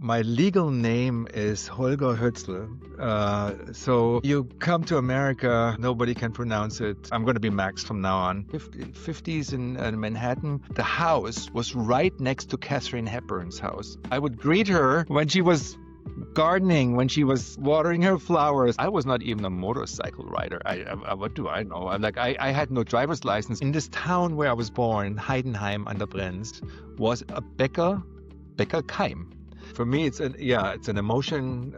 My legal name is Holger Hötzl. So you come to America, nobody can pronounce it. I'm going to be Max from now on. 50s in Manhattan. The house was right next to Katharine Hepburn's house. I would greet her when she was gardening, when she was watering her flowers. I was not even a motorcycle rider. What do I know? I had no driver's license. In this town where I was born, Heidenheim an der Brenz, was a Bäckerkeim. For me, it's an emotion.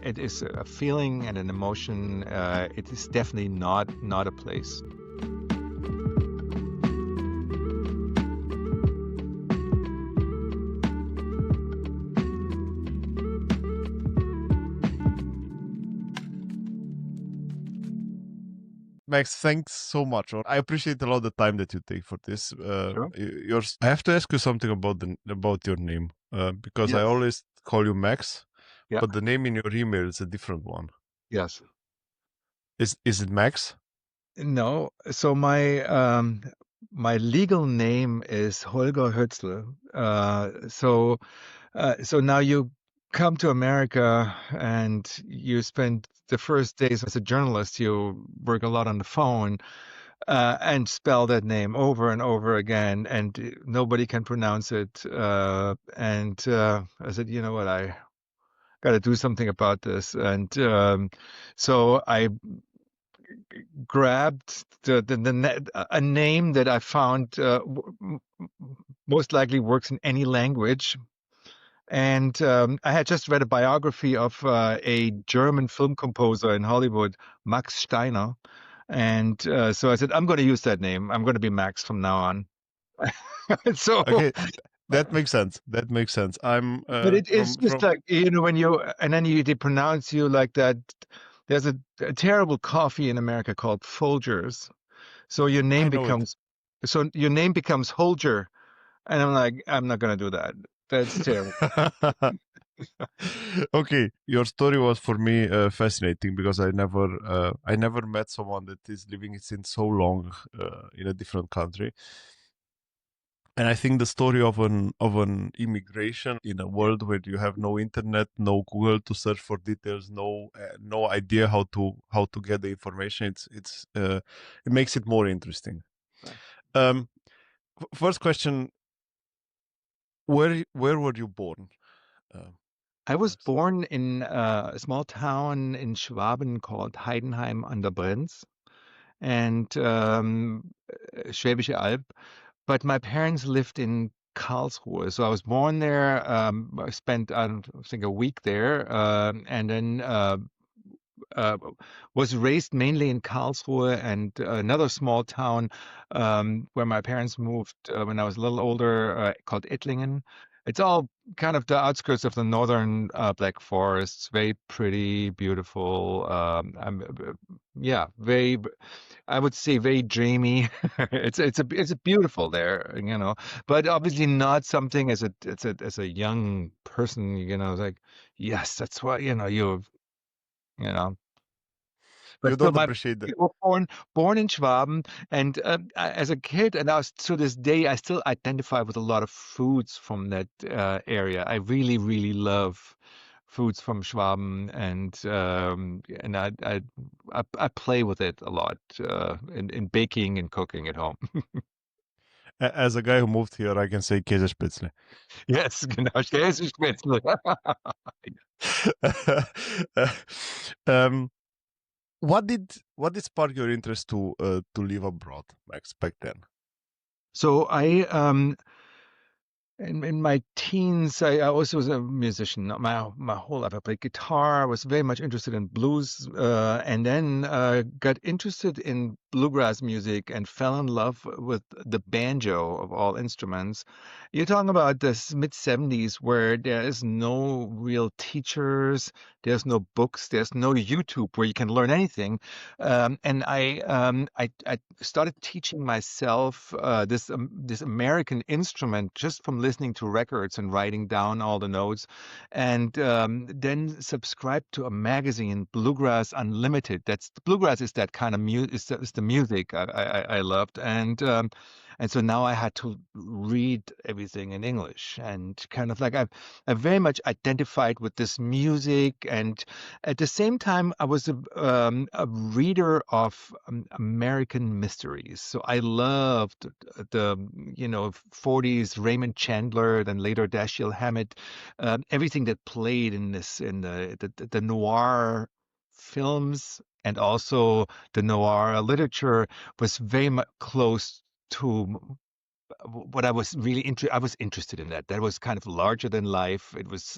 It is a feeling and an emotion. It is definitely not a place. Max, thanks so much. I appreciate a lot the time that you take for this. Sure. I have to ask you something about your name because I Yes. always call you Max, Yeah. but the name in your email is a different one. Yes. Is it Max? No. So my legal name is Holger Hötzl. So now you come to America and you spend the first days as a journalist. You work a lot on the phone and spell that name over and over again, and nobody can pronounce it. And I said, you know what, I got to do something about this. And so I grabbed a name that I found most likely works in any language. And I had just read a biography of a German film composer in Hollywood, Max Steiner. And so I said, I'm going to use that name. I'm going to be Max from now on. So, Okay, that makes sense. but it is just like, and then they pronounce you like that. There's a terrible coffee in America called Folgers. So your name becomes Holger. And I'm like, I'm not going to do that. That's terrible. Okay, your story was for me fascinating because I never met someone that is living since so long in a different country. And I think the story of an immigration in a world where you have no internet, no Google to search for details, no idea how to get the information. It makes it more interesting. Right. First question: Where were you born? I was born in a small town in Schwaben called Heidenheim an der Brenz, and Schwäbische Alb. But my parents lived in Karlsruhe, so I was born there. I spent, I think, a week there, and then was raised mainly in Karlsruhe and another small town where my parents moved when I was a little older, called Ettlingen. It's all kind of the outskirts of the northern Black Forests. Very pretty, beautiful. Very. I would say very dreamy. It's a beautiful there, but obviously not something as a young person, like, yes, that's what, you know. You But so don't appreciate that. we were born in Schwaben, and as a kid, and to this day, I still identify with a lot of foods from that area. I really, really love foods from Schwaben, and I play with it a lot in baking and cooking at home. As a guy who moved here, I can say Käsespätzle. Yes, genau, Käsespätzle. What did spark your interest to live abroad, Max, back then? So in my teens, I also was a musician. My whole life, I played guitar. I was very much interested in blues, and then got interested in bluegrass music and fell in love with the banjo of all instruments. You're talking about the mid-70s, where there is no real teachers, there's no books, there's no YouTube where you can learn anything. And I started teaching myself this American instrument just from listening to records and writing down all the notes, and then subscribed to a magazine, Bluegrass Unlimited. Bluegrass is that kind of music. Is the music I loved, and so now I had to read everything in English, and kind of like I very much identified with this music, and at the same time I was a reader of American mysteries. So I loved the 40s Raymond Chandler, then later Dashiell Hammett, everything that played in the noir films, and also the noir literature was very much close to what I was really I was interested in that. That was kind of larger than life. It was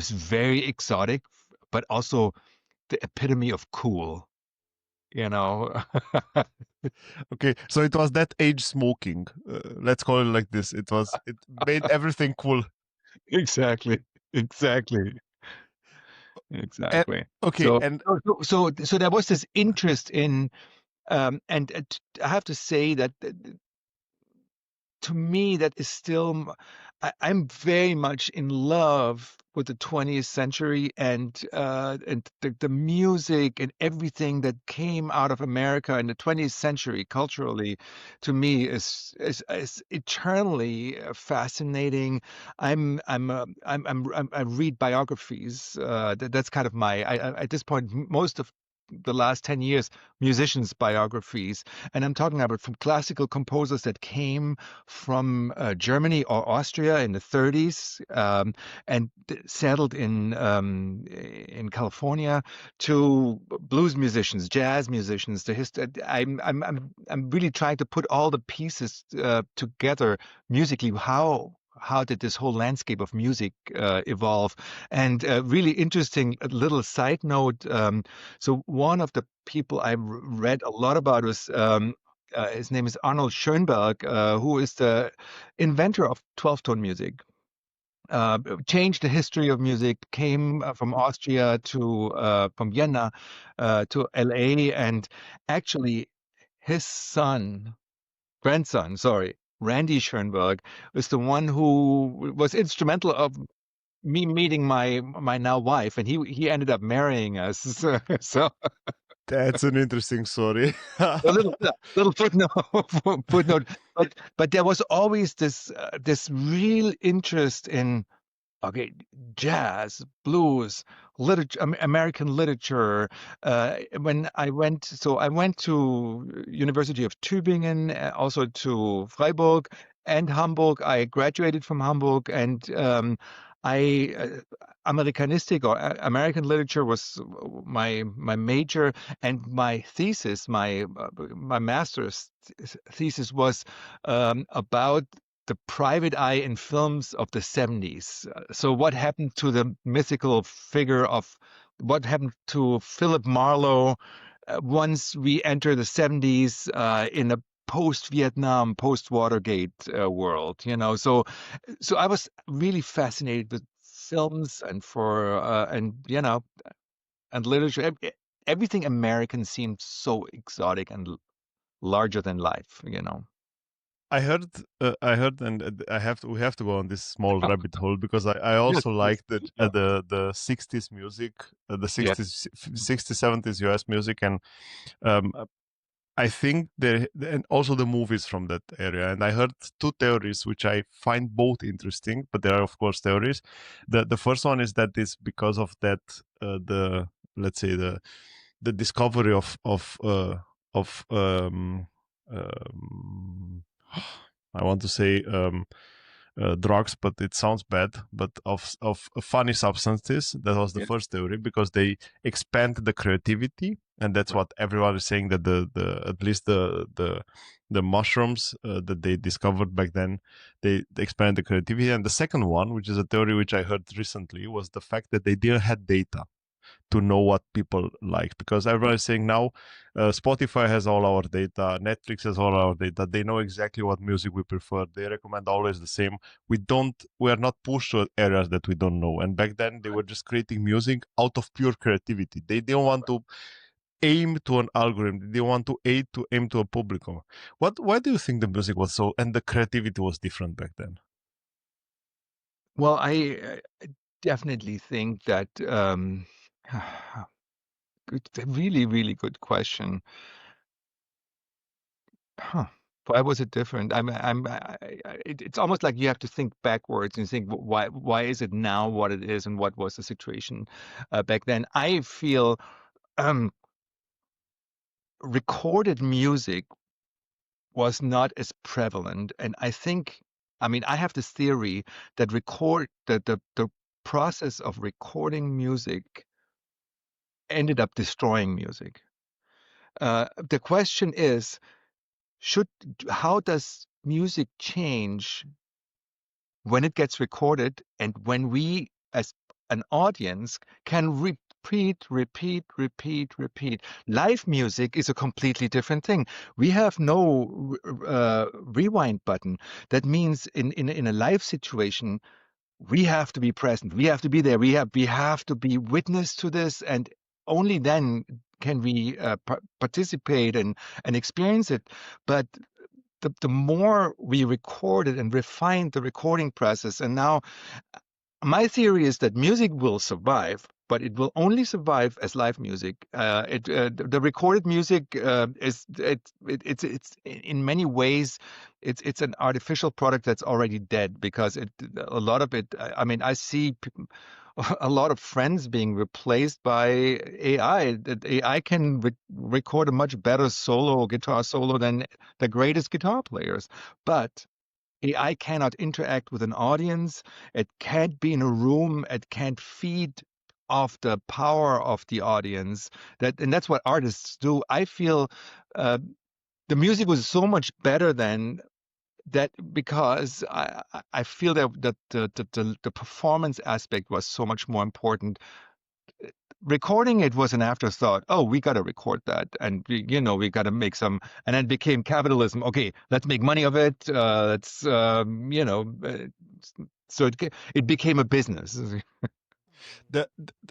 very exotic, but also the epitome of cool, you know. Okay, so it was that age smoking. Let's call it like this. It made everything cool. Exactly. Exactly. And, Exactly. okay, So, and so there was this interest in, and I have to say that to me, that is still, I'm very much in love with the 20th century, and the music and everything that came out of America in the 20th century culturally, to me is eternally fascinating. I read biographies. That's kind of at this point, most of the last 10 years, musicians' biographies, and I'm talking about from classical composers that came from Germany or Austria in the 30s, and settled in California, to blues musicians, jazz musicians. The history. I'm really trying to put all the pieces together musically. How did this whole landscape of music evolve? And really interesting little side note. So one of the people I read a lot about was his name is Arnold Schoenberg, who is the inventor of 12-tone music. Changed the history of music, came from Austria to from Vienna to LA, and actually his grandson, sorry, Randy Schoenberg, was the one who was instrumental of me meeting my now wife, and he ended up marrying us. So that's an interesting story. a little footnote, footnote, but there was always this real interest in, okay, jazz, blues, literature, American literature. I went to University of Tübingen, also to Freiburg and Hamburg. I graduated from Hamburg, and I Americanistic or American literature was my major, and my thesis, my master's thesis was about the private eye in films of the 70s. So what happened to the mythical figure of what happened to Philip Marlowe once we enter the 70s in a post-Vietnam, post-Watergate world, so I was really fascinated with films and and literature. Everything American seemed so exotic and larger than life. I heard, and we have to go on this small rabbit hole because I Yes, also yes, like yeah, the 60s music, the yes, 60s 70s US music, and um, I think there, and also the movies from that area. And I heard two theories which I find both interesting, but they are of course theories. The first one is that it's because of that the let's say the discovery of um, I want to say drugs, but it sounds bad. But of funny substances, that was the yes, first theory because they expand the creativity, and that's right, what everyone is saying that the at least the mushrooms that they discovered back then they expand the creativity. And the second one, which is a theory which I heard recently, was the fact that they didn't have data to know what people like, because everyone is saying now Spotify has all our data, Netflix has all our data, they know exactly what music we prefer, they recommend always the same. We are not pushed to areas that we don't know, and back then they right, were just creating music out of pure creativity. They didn't want right. to aim to an algorithm, they want to aim to a public. Why do you think the music was so, and the creativity was different back then? Well, I definitely think that a really, really good question. Huh. Why was it different? It's almost like you have to think backwards and think, why is it now what it is, and what was the situation back then? I feel um, recorded music was not as prevalent, and I think, I mean, I have this theory that the process of recording music ended up destroying music. The question is, should how does music change when it gets recorded, and when we as an audience can repeat. Live music is a completely different thing. We have no rewind button. That means in a live situation, we have to be present. We have to be there. We have to be witness to this, and only then can we participate and experience it. But the more we recorded and refined the recording process, and now my theory is that music will survive, but it will only survive as live music. The recorded music it's in many ways it's an artificial product that's already dead, because a lot of it. I mean, I see a lot of friends being replaced by AI. That AI can record a much better guitar solo than the greatest guitar players, but AI cannot interact with an audience. It can't be in a room. It can't feed off the power of the audience. And that's what artists do. I feel uh, the music was so much better than that, because I feel that the performance aspect was so much more important. Recording it was an afterthought. Oh, we got to record that, and we got to make some. And then it became capitalism. Okay, let's make money of it. Let's so it became a business.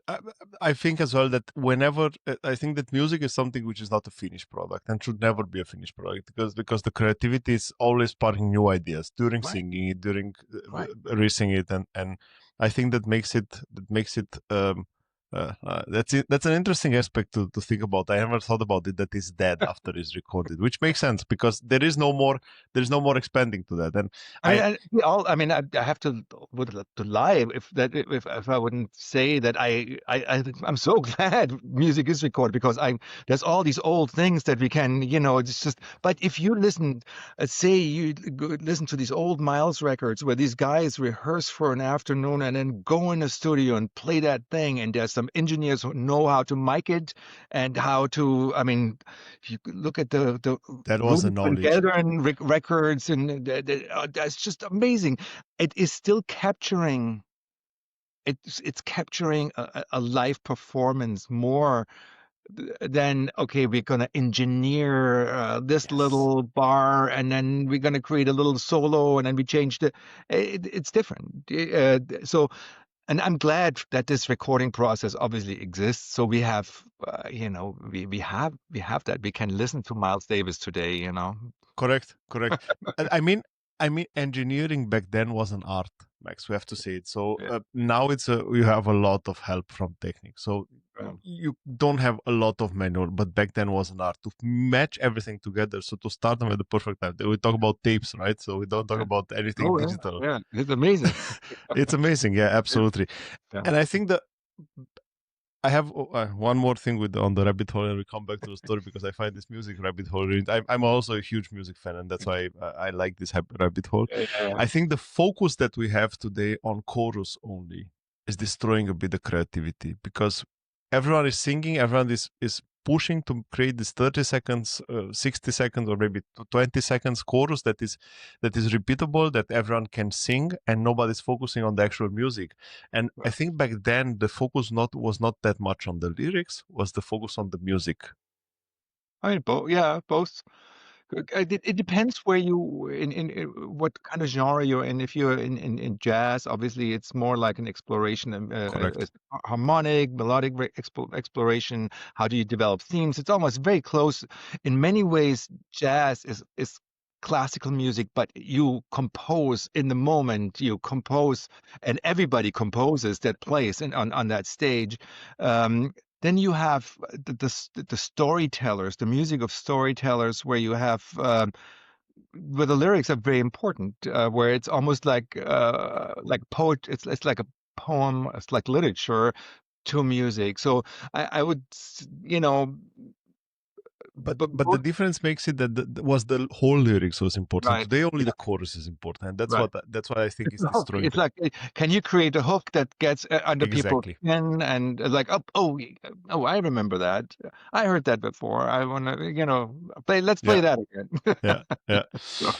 I I think as well that whenever I think that music is something which is not a finished product and should never be a finished product, because the creativity is always sparking new ideas during Right, singing it, during right. releasing it, and I think that makes it that's an interesting aspect to think about. I never thought about it, that is dead after it's recorded, which makes sense because there is no more expanding to that. And I mean, I I mean, I have to lie if I wouldn't say that I'm so glad music is recorded, because there's all these old things that we can, it's just. But if you listen, say you listen to these old Miles records where these guys rehearse for an afternoon and then go in the studio and play that thing, and there's some engineers who know how to mic it and how to. I mean, if you look at the that was a Rudy knowledge. together and records, and that's just amazing. It is still capturing. It's capturing a live performance more than, okay, we're gonna engineer this Yes. little bar, and then we're gonna create a little solo, and then we changed it. It's different. So, and I'm glad that this recording process obviously exists. So we have, we have that. We can listen to Miles Davis today. Correct, correct. I mean, engineering back then was an art, Max. We have to say it. So Yeah. now you have a lot of help from technique. So Um, you don't have a lot of manual, but back then was an art to match everything together. So to start them at the perfect time. We talk about tapes, right? So we don't talk yeah. about anything Oh yeah, digital. yeah. It's amazing. It's amazing, yeah, Yeah, absolutely. yeah. And I think that I have one more thing with on the rabbit hole, and we come back to the story because I find this music rabbit hole. I'm also a huge music fan, and that's why I like this rabbit hole. Yeah, yeah, I think the focus that we have today on chorus only is destroying a bit the creativity, because everyone is singing, everyone is pushing to create this 30 seconds, 60 seconds, or maybe 20 seconds chorus that is repeatable, that everyone can sing, and nobody's focusing on the actual music. And I yeah. think back then the focus not was not that much on the lyrics, was the focus on the music. I mean, both. Yeah, both. It depends where you in what kind of genre you're in. If you're in jazz, obviously it's more like an exploration, Correct. harmonic, melodic exploration. How do you develop themes? It's almost very close. In many ways, jazz is classical music, but you compose in the moment. You compose, and everybody composes that plays on that stage. then you have the storytellers, the music of storytellers, where you have where the lyrics are very important, where it's almost like poet. It's like a poem. It's like literature to music. So I would, But the both, difference makes it that was the whole lyrics was important. right. Today only Yeah, the chorus is important. That's right. why I think it's The hook. destroying It's like, can you create a hook that gets under people's exactly. skin and like, oh, I remember that. I heard that before. I want to, play. Let's play Yeah, that again. yeah, yeah. So,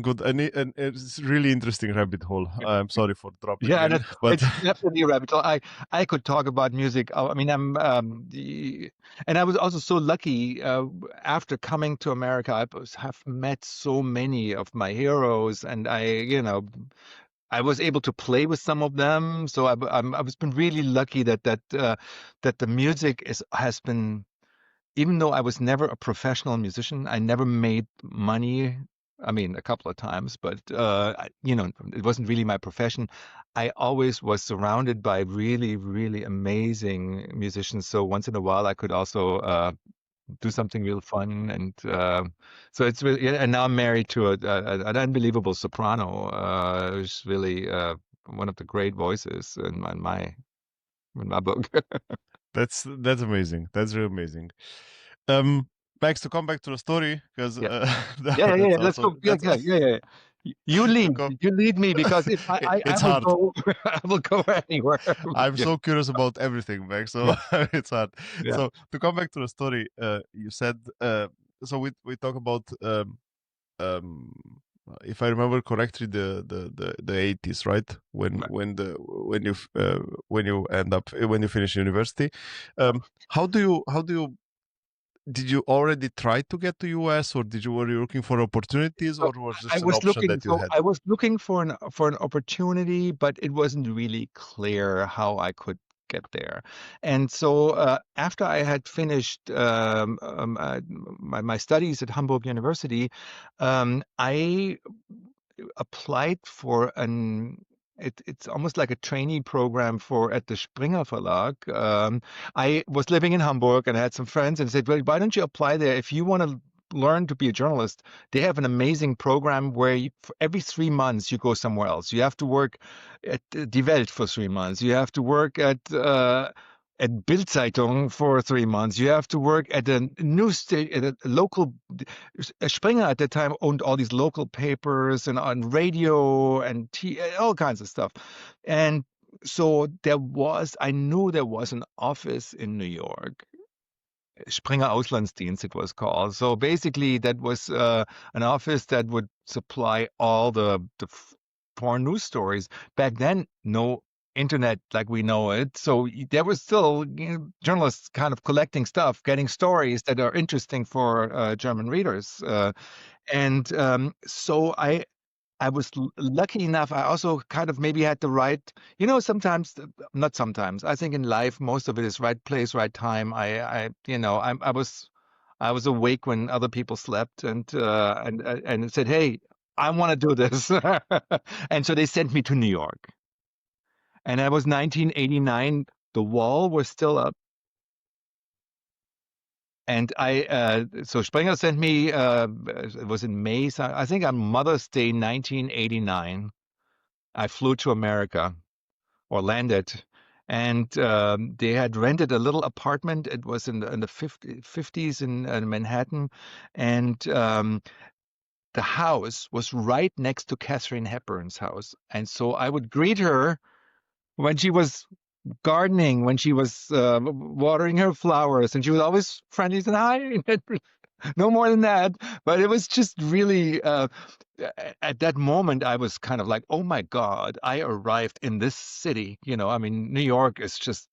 Good. And it's really interesting rabbit hole. I'm sorry for dropping yeah, in, but it's definitely a rabbit hole. I could talk about music. I mean, and I was also so lucky after coming to America. Have met so many of my heroes, and I was able to play with some of them. So I was been really lucky that the music has been, even though I was never a professional musician, I never made money. I mean, a couple of times, but it wasn't really my profession. I always was surrounded by really, really amazing musicians. So once in a while, I could also do something real fun, and so it's really. Yeah, and now I'm married to an unbelievable soprano, who's really one of the great voices in my book. that's amazing. That's really amazing. Um, Max, to come back to the story, because Yeah. Yeah. that's Let's also go. Yeah, yeah. You to lead. come. You lead me because if I It's will hard. go, I will go anywhere. I'm Yeah, so curious about everything, Max. yeah, So it's hard. yeah. So to come back to the story, you said so we talk about um if I remember correctly the 80s, right? Right. When you end up when you finish university. How do you did you already try to get to US, or were you looking for opportunities, So or was I just an was option looking. that you So had? I was looking for an opportunity, but it wasn't really clear how I could get there. And so after I had finished my studies at Hamburg University, I applied for it's almost like a trainee program for at the Springer Verlag. I was living in Hamburg and I had some friends and said, well, why don't you apply there if you want to learn to be a journalist? They have an amazing program where for every 3 months you go somewhere else. You have to work at Die Welt for 3 months. You have to work at Bildzeitung for 3 months. You have to work at a at a local. Springer at the time owned all these local papers and on radio and all kinds of stuff. And so I knew there was an office in New York. Springer Auslandsdienst, it was called. So basically, that was an office that would supply all the foreign news stories. Back then, no internet like we know it. So there was still journalists kind of collecting stuff, getting stories that are interesting for German readers. And so I was lucky enough. I also kind of maybe had the right, sometimes, not sometimes. I think in life, most of it is right place, right time. I was awake when other people slept, and said, "Hey, I want to do this," and so they sent me to New York, and that was 1989. The wall was still up. And so Springer sent me, it was in May, so I think on Mother's Day, 1989, I flew to America or landed, and they had rented a little apartment. It was in the 50s in Manhattan, and the house was right next to Katharine Hepburn's house. And so I would greet her when she was gardening, when she was watering her flowers, and she was always friendly and hi. No more than that. But it was just really, at that moment, I was kind of like, oh my God, I arrived in this city. I mean, New York is just,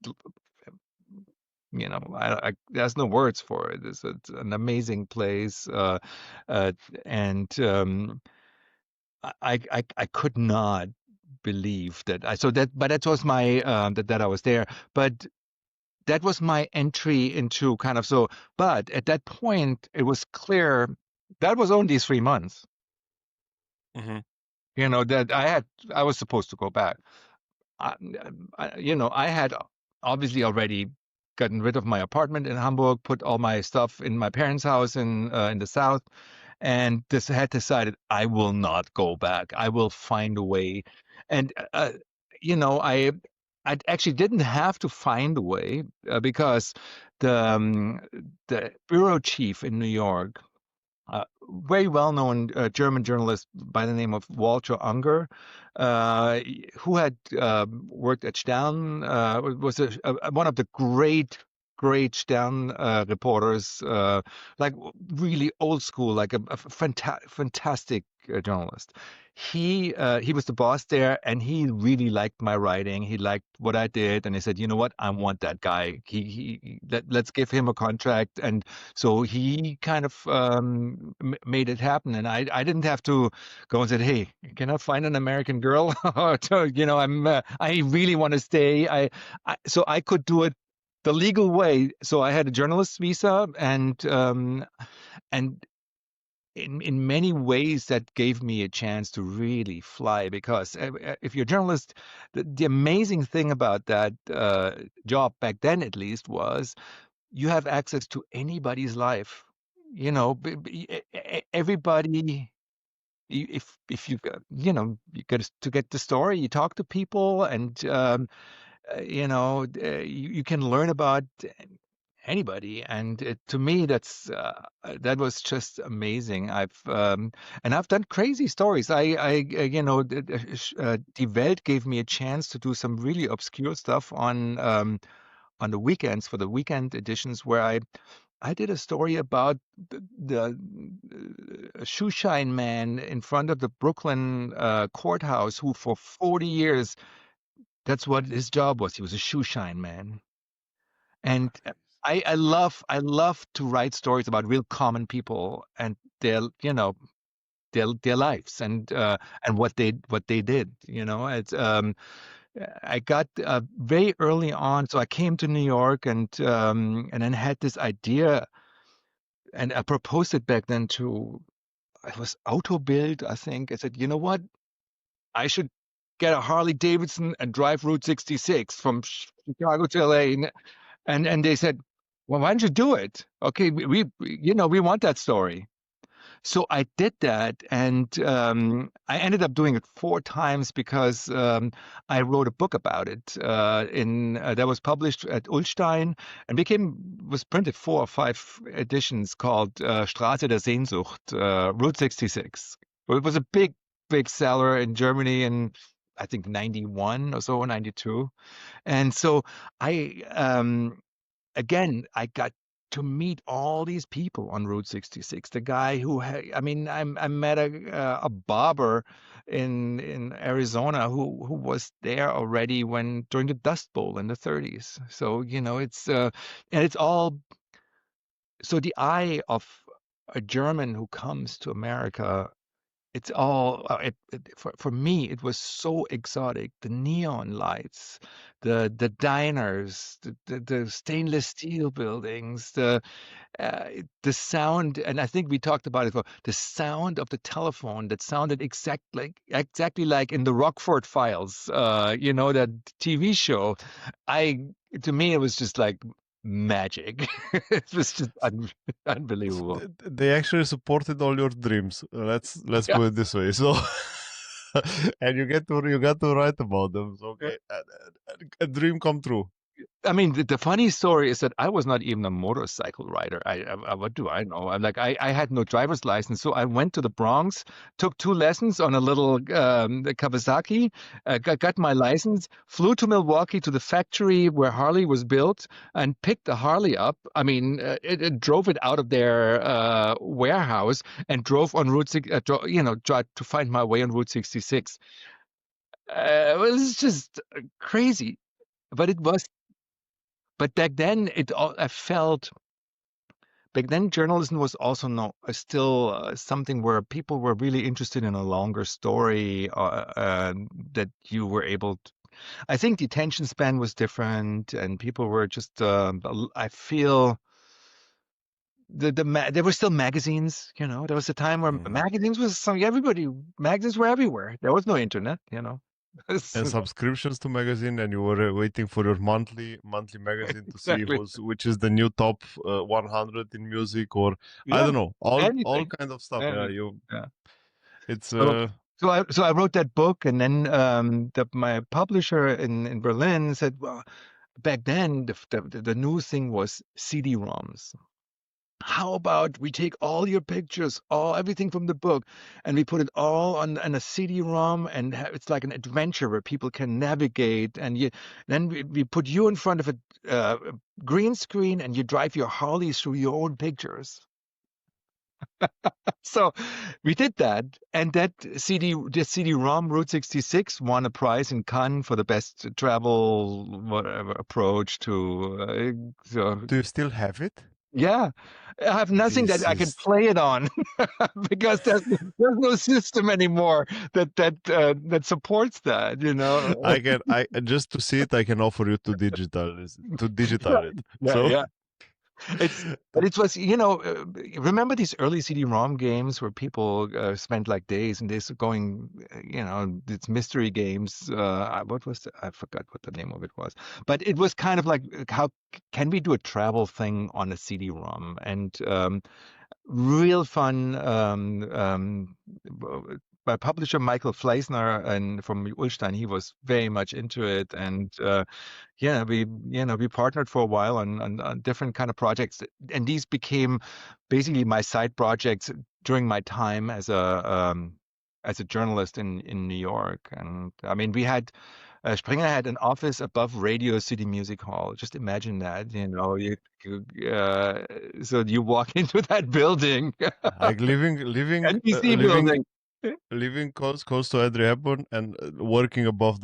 there's no words for it. It's an amazing place. Uh, and I could not believe that. But that was my, that I was there. But that was my entry into kind of but at that point it was clear that was only 3 months, Hmm. that I was supposed to go back. I, I had obviously already gotten rid of my apartment in Hamburg, put all my stuff in my parents' house in the south, and this had decided I will not go back. I will find a way. And you know, I actually didn't have to find a way because the bureau chief in New York, very well-known German journalist by the name of Walter Unger, uh, who had worked at Stern, was one of the great Stern reporters, like really old school, like a fantastic fantastic journalist. He was the boss there, and he really liked my writing. He liked what I did, and he said, "You know what? I want that guy. Let's give him a contract." And so he kind of made it happen, and I didn't have to go and say, "Hey, can I find an American girl?" You know, I really want to stay. So I could do it the legal way. So I had a journalist's visa, and in many ways that gave me a chance to really fly because if you're a journalist, the amazing thing about that job back then, at least, was you have access to anybody's life. You know, everybody. If you you know you get to get the story, you talk to people, and you know you can learn about anybody. And to me, that was just amazing. I've done crazy stories. You know, Die Welt gave me a chance to do some really obscure stuff on the weekends for the weekend editions where I did a story about the shoeshine man in front of the Brooklyn courthouse who for 40 years, that's what his job was. He was a shoeshine man. And I love to write stories about real common people and their, you know, their lives and what they did. You know, I got very early on. So I came to New York and then had this idea, and I proposed it back then to it was Auto Build, I think. I said, you know what? I should get a Harley Davidson and drive Route 66 from Chicago to LA. And they said, well, why don't you do it? Okay, you know we want that story. So I did that, and I ended up doing it 4 times because I wrote a book about it in that was published at Ullstein and was printed 4 or 5 editions called Straße der Sehnsucht, Route 66. Well, it was a big seller in Germany in I think 91 or so, 92. And so I again, I got to meet all these people on Route 66. The guy I mean, I met a barber in Arizona who was there already when during the Dust Bowl in the 30s. So you know, and it's all so the eye of a German who comes to America. It's all for me. It was so exotic. The neon lights, the diners, the stainless steel buildings, the sound, and I think we talked about it before. The sound of the telephone that sounded exactly like in the Rockford Files. You know, that TV show. I To me it was just like magic. It was just unbelievable. They actually supported all your dreams. Let's Yeah. put it this way. So, and you get to write about them. So, okay, a dream come true. I mean, the funny story is that I was not even a motorcycle rider. What do I know? I had no driver's license, so I went to the Bronx, took 2 lessons on a little Kawasaki, got my license, flew to Milwaukee to the factory where Harley was built, and picked the Harley up. I mean, it drove it out of their warehouse and drove on Route 6, you know, tried to find my way on Route 66. It was just crazy, but it was but back then, I felt back then journalism was also no still something where people were really interested in a longer story that you were able to. I think the attention span was different, and people were just. I feel there were still magazines. You know, there was a time where Mm. magazines was some everybody magazines were everywhere. There was no internet. You know. and subscriptions to magazine, and you were waiting for your monthly magazine to see Exactly. which is the new top 100 in music, or I Yeah, don't know, all anything, kind of stuff. Yeah, anything. you Yeah. it's So, so I wrote that book, and then my publisher in Berlin said, well, back then the new thing was CD-ROMs. How about we take all your pictures, all everything from the book, and we put it all on a CD-ROM, and it's like an adventure where people can navigate. And then we put you in front of a green screen, and you drive your Harley through your own pictures. So we did that, and the CD-ROM Route 66 won a prize in Cannes for the best travel whatever approach to. So Do you still have it? yeah, I have nothing that This I can is play it on because there's no system anymore that supports that. I just to see it, I can offer you to digital it. Yeah, So yeah. But it was, remember these early CD-ROM games where people spent like days and days going, these mystery games. I forgot what the name of it was, but it was kind of like, how can we do a travel thing on a CD-ROM? And real fun. My publisher Michael Fleisner and from Ulstein, he was very much into it, and yeah, we partnered for a while on different kind of projects, and these became basically my side projects during my time as a journalist in New York. And I mean, we had Springer had an office above Radio City Music Hall. Just imagine that, so you walk into that building, like NBC building. living close to Audrey Hepburn and working above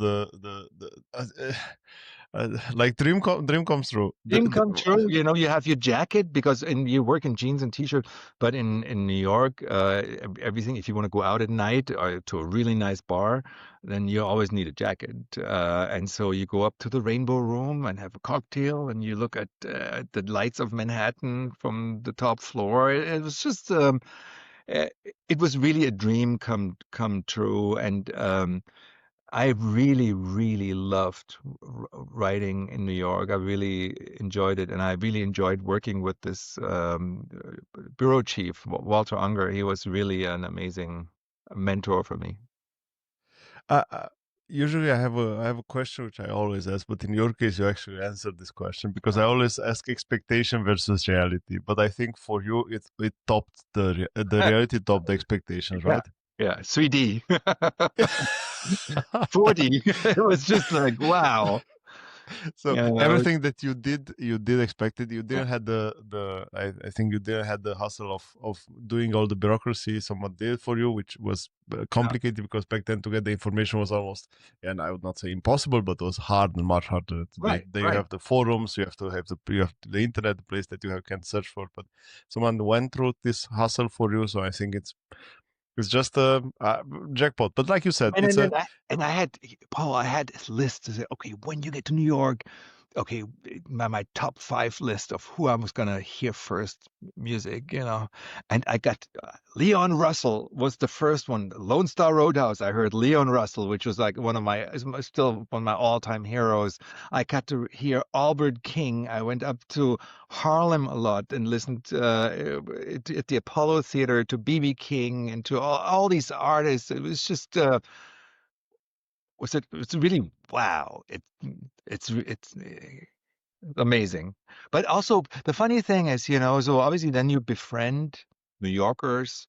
like dream comes true. Dream come true. You have your jacket because you work in jeans and t-shirt, but in New York, everything, if you want to go out at night or to a really nice bar, then you always need a jacket. And so you go up to the Rainbow Room and have a cocktail, and you look at the lights of Manhattan from the top floor. It was just, uh, it was really a dream come true. And I really, really loved writing in New York. I really enjoyed it, and I really enjoyed working with this bureau chief, Walter Unger. He was really an amazing mentor for me. uh, usually I have a question which I always ask, but in your case you actually answered this question because I always ask expectation versus reality. But I think for you it topped the reality topped the expectations, Yeah, right? yeah, 3D, 4D. It was just like wow. So You know, everything that you did expect it. You didn't had I think you didn't had the hustle of doing all the bureaucracy someone did for you, which was yeah, complicated because back then to get the information was almost, and I would not say impossible, but it was hard and much harder today. right, Then you right. have the forums, you have the internet, the place that can search for. But someone went through this hustle for you, so I think it's just a jackpot. But like you said, And it's then a I had Paul, I had this list to say, okay, when you get to New York, okay, my top five list of who I was gonna hear first music, and I got Leon Russell was the first one. Lone Star Roadhouse. I heard Leon Russell, which was like still one of my all-time heroes. I got to hear Albert King. I went up to Harlem a lot and listened at the Apollo Theater to BB King and to all these artists. It was just it's really wow. It's amazing. But also the funny thing is, so obviously then you befriend New Yorkers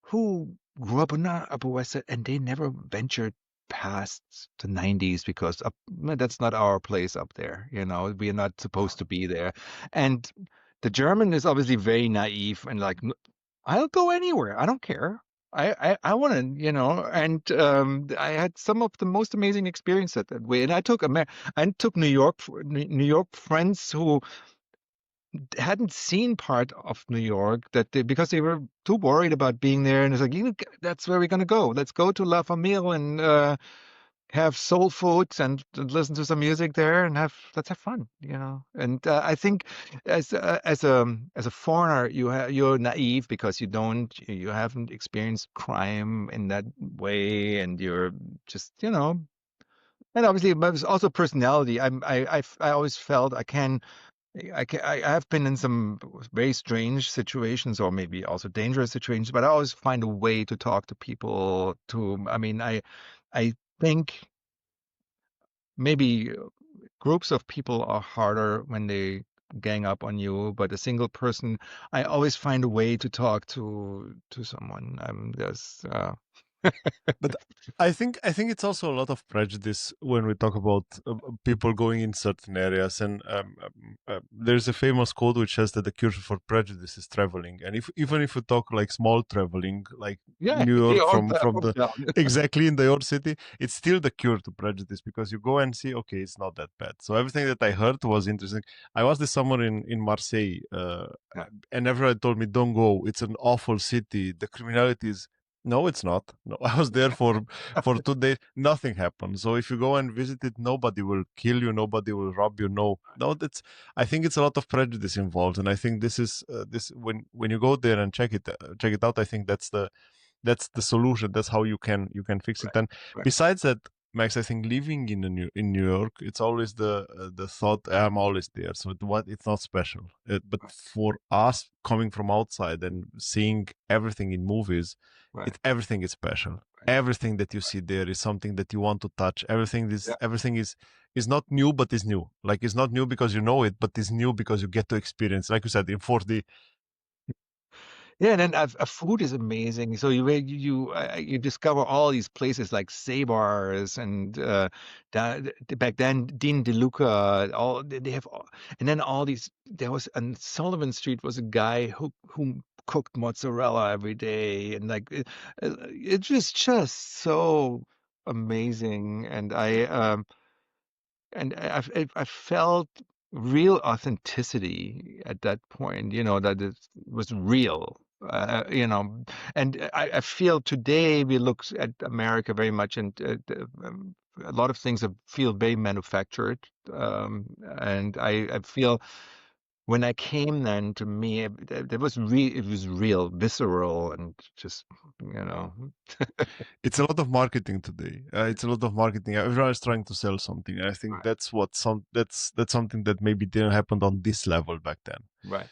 who grew up in the Upper West Side and they never ventured past the 90s because that's not our place up there. We are not supposed to be there. And the German is obviously very naive and like, I'll go anywhere. I don't care. I want to, and I had some of the most amazing experience that way. And I took New York friends who hadn't seen part of New York because they were too worried about being there. And it's like, that's where we're going to go. Let's go to La Famille and have soul foods and listen to some music there and let's have fun. And I think as a foreigner, you're naive because you haven't experienced crime in that way, and you're just And obviously, but it's also personality. I always felt I have been in some very strange situations or maybe also dangerous situations, but I always find a way to talk to people. I mean, I think maybe groups of people are harder when they gang up on you, but a single person, I always find a way to talk to someone. There's But I think it's also a lot of prejudice when we talk about people going in certain areas. And there's a famous quote which says that the cure for prejudice is traveling. And if even if we talk like small traveling, like yeah, New York your from the hometown. exactly in the old city, it's still the cure to prejudice because you go and see, okay, it's not that bad. So everything that I heard was interesting. I was this summer in Marseille, Yeah, and everyone told me, "Don't go. It's an awful city. The criminality is." No, it's not. No, I was there for 2 days. Nothing happened. So if you go and visit it, nobody will kill you. Nobody will rob you. No, no. That's. I think it's a lot of prejudice involved, and I think this is this when you go there and check it out. I think that's the solution. That's how you can fix it. right, And right, besides that, Max, I think living in New York, it's always the thought I'm always there. So it's not special. But right, for us coming from outside and seeing everything in movies, right, everything is special. right. Everything that you see there is something that you want to touch. Yeah. Everything is not new, but is new. Like it's not new because you know it, but is new because you get to experience. Like you said, in 4D. Yeah, and then food is amazing. So you discover all these places like Sabars and back then Dean DeLuca. They have, and then all these. There was on Sullivan Street was a guy who cooked mozzarella every day, and like it was just so amazing. And I felt real authenticity at that point, that it was real, and I feel today we look at America very much, and a lot of things feel very manufactured, and I feel when I came then to me, it was real, visceral, and just, you know, It's a lot of marketing today. It's a lot of marketing. Everyone is trying to sell something. I think right, that's something that maybe didn't happen on this level back then. right.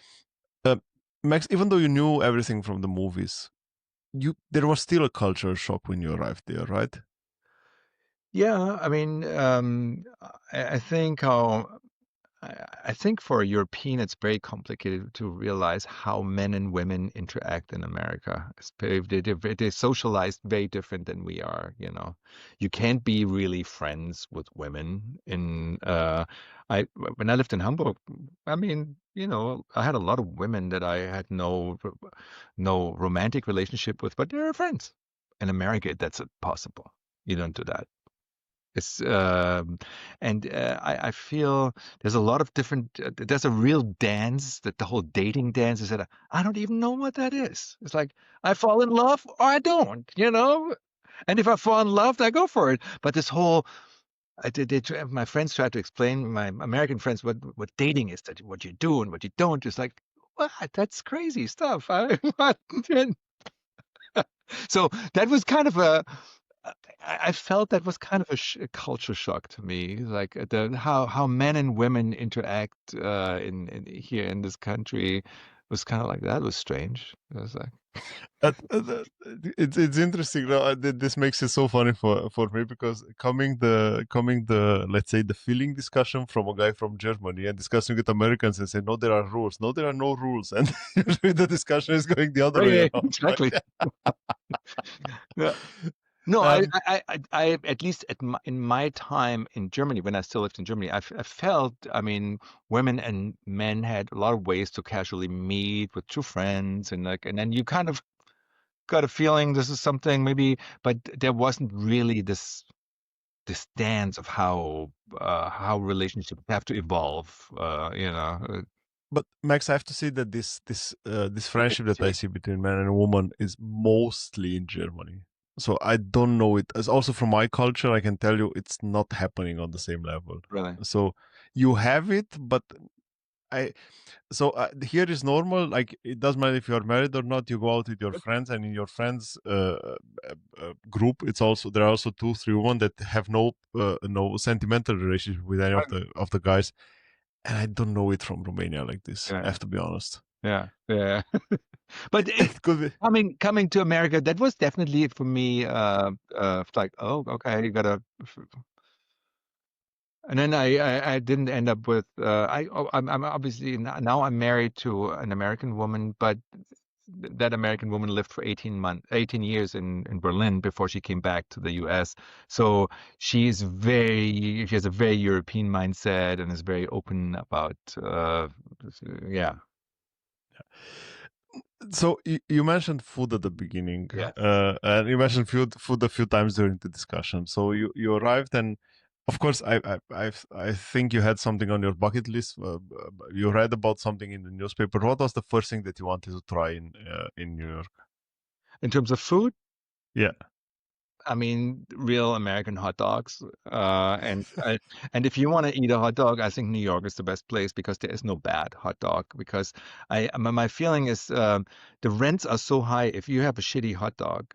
Uh, Max, even though you knew everything from the movies, you there was still a culture shock when you arrived there, right? Yeah, I mean, I think I think for a European, it's very complicated to realize how men and women interact in America. They're socialized very different than we are, you know. You can't be really friends with women I when I lived in Hamburg, I mean, I had a lot of women that I had no romantic relationship with, but they're friends. In America, that's impossible. You don't do that. It's and I feel there's a lot of different. There's a real dance that the whole dating dance is that I don't even know what that is. It's like I fall in love or I don't. And if I fall in love, I go for it. But this whole, my friends tried to explain, my American friends, what dating is, that what you do and what you don't. It's like, what? That's crazy stuff. What? So that was kind of I felt that was kind of a culture shock to me, like how men and women interact in here in this country was kind of like that was strange. It was like, It's interesting. No, this makes it so funny for me because coming the let's say the feeling discussion from a guy from Germany and discussing with Americans and say no, there are rules. No, there are no rules, and usually the discussion is going the other right, way yeah, around. Like, exactly. Yeah. No, um, at least in my time in Germany, when I still lived in Germany, I felt, I mean, women and men had a lot of ways to casually meet with two friends, and then you kind of got a feeling this is something maybe, but there wasn't really this dance of how relationships have to evolve. but Max, I have to say that this Right. friendship that I see between man and woman is mostly in Germany. So I don't know it. As also from my culture, I can tell you it's not happening on the same level. Really? So you have it, but I so here is normal. Like it doesn't matter if you're married or not. You go out with your Yep. friends, and in your friends group, it's also there are also 2, 3 women that have no sentimental relationship with any of the guys, and I don't know it from Romania like this. I Yeah, have to be honest. yeah, yeah. But It could be. coming to America, that was definitely for me like, oh, okay, you gotta. And then I didn't end up with I'm obviously now I'm married to an American woman, but that American woman lived for 18 years in Berlin before she came back to the US. So she has a very European mindset and is very open about yeah. So you mentioned food at the beginning, Yes. and you mentioned food a few times during the discussion. So you arrived, and of course, I think you had something on your bucket list. You read about something in the newspaper. What was the first thing that you wanted to try in New York? In terms of food, Yeah, I mean, real American hot dogs. And if you want to eat a hot dog, I think New York is the best place because there is no bad hot dog. Because my feeling is the rents are so high. If you have a shitty hot dog,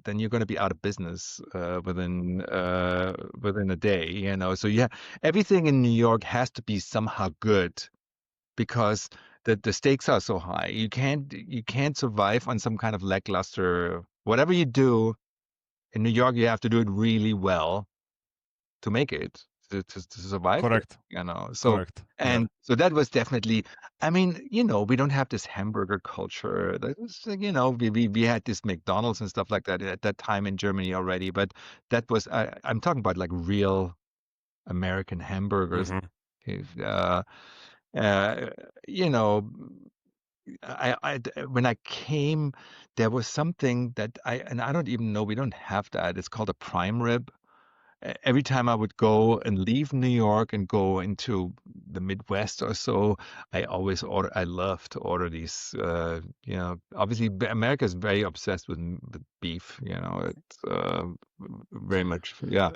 then you're going to be out of business within a day. You know, so yeah, everything in New York has to be somehow good because the stakes are so high. You can't survive on some kind of lackluster. Whatever you do in New York, you have to do it really well to make it, to survive it, correct, you know. So, correct. Yeah. and so that was definitely, I mean, we don't have this hamburger culture. That was, we had this McDonald's and stuff like that at that time in Germany already, but that was, I'm talking about like real American hamburgers. Hmm. Uh, uh, you know, when I came, there was something that and I don't even know, we don't have that. It's called a prime rib. Every time I would go and leave New York and go into the Midwest or so, I love to order these, obviously America is very obsessed with beef, it's very much, yeah,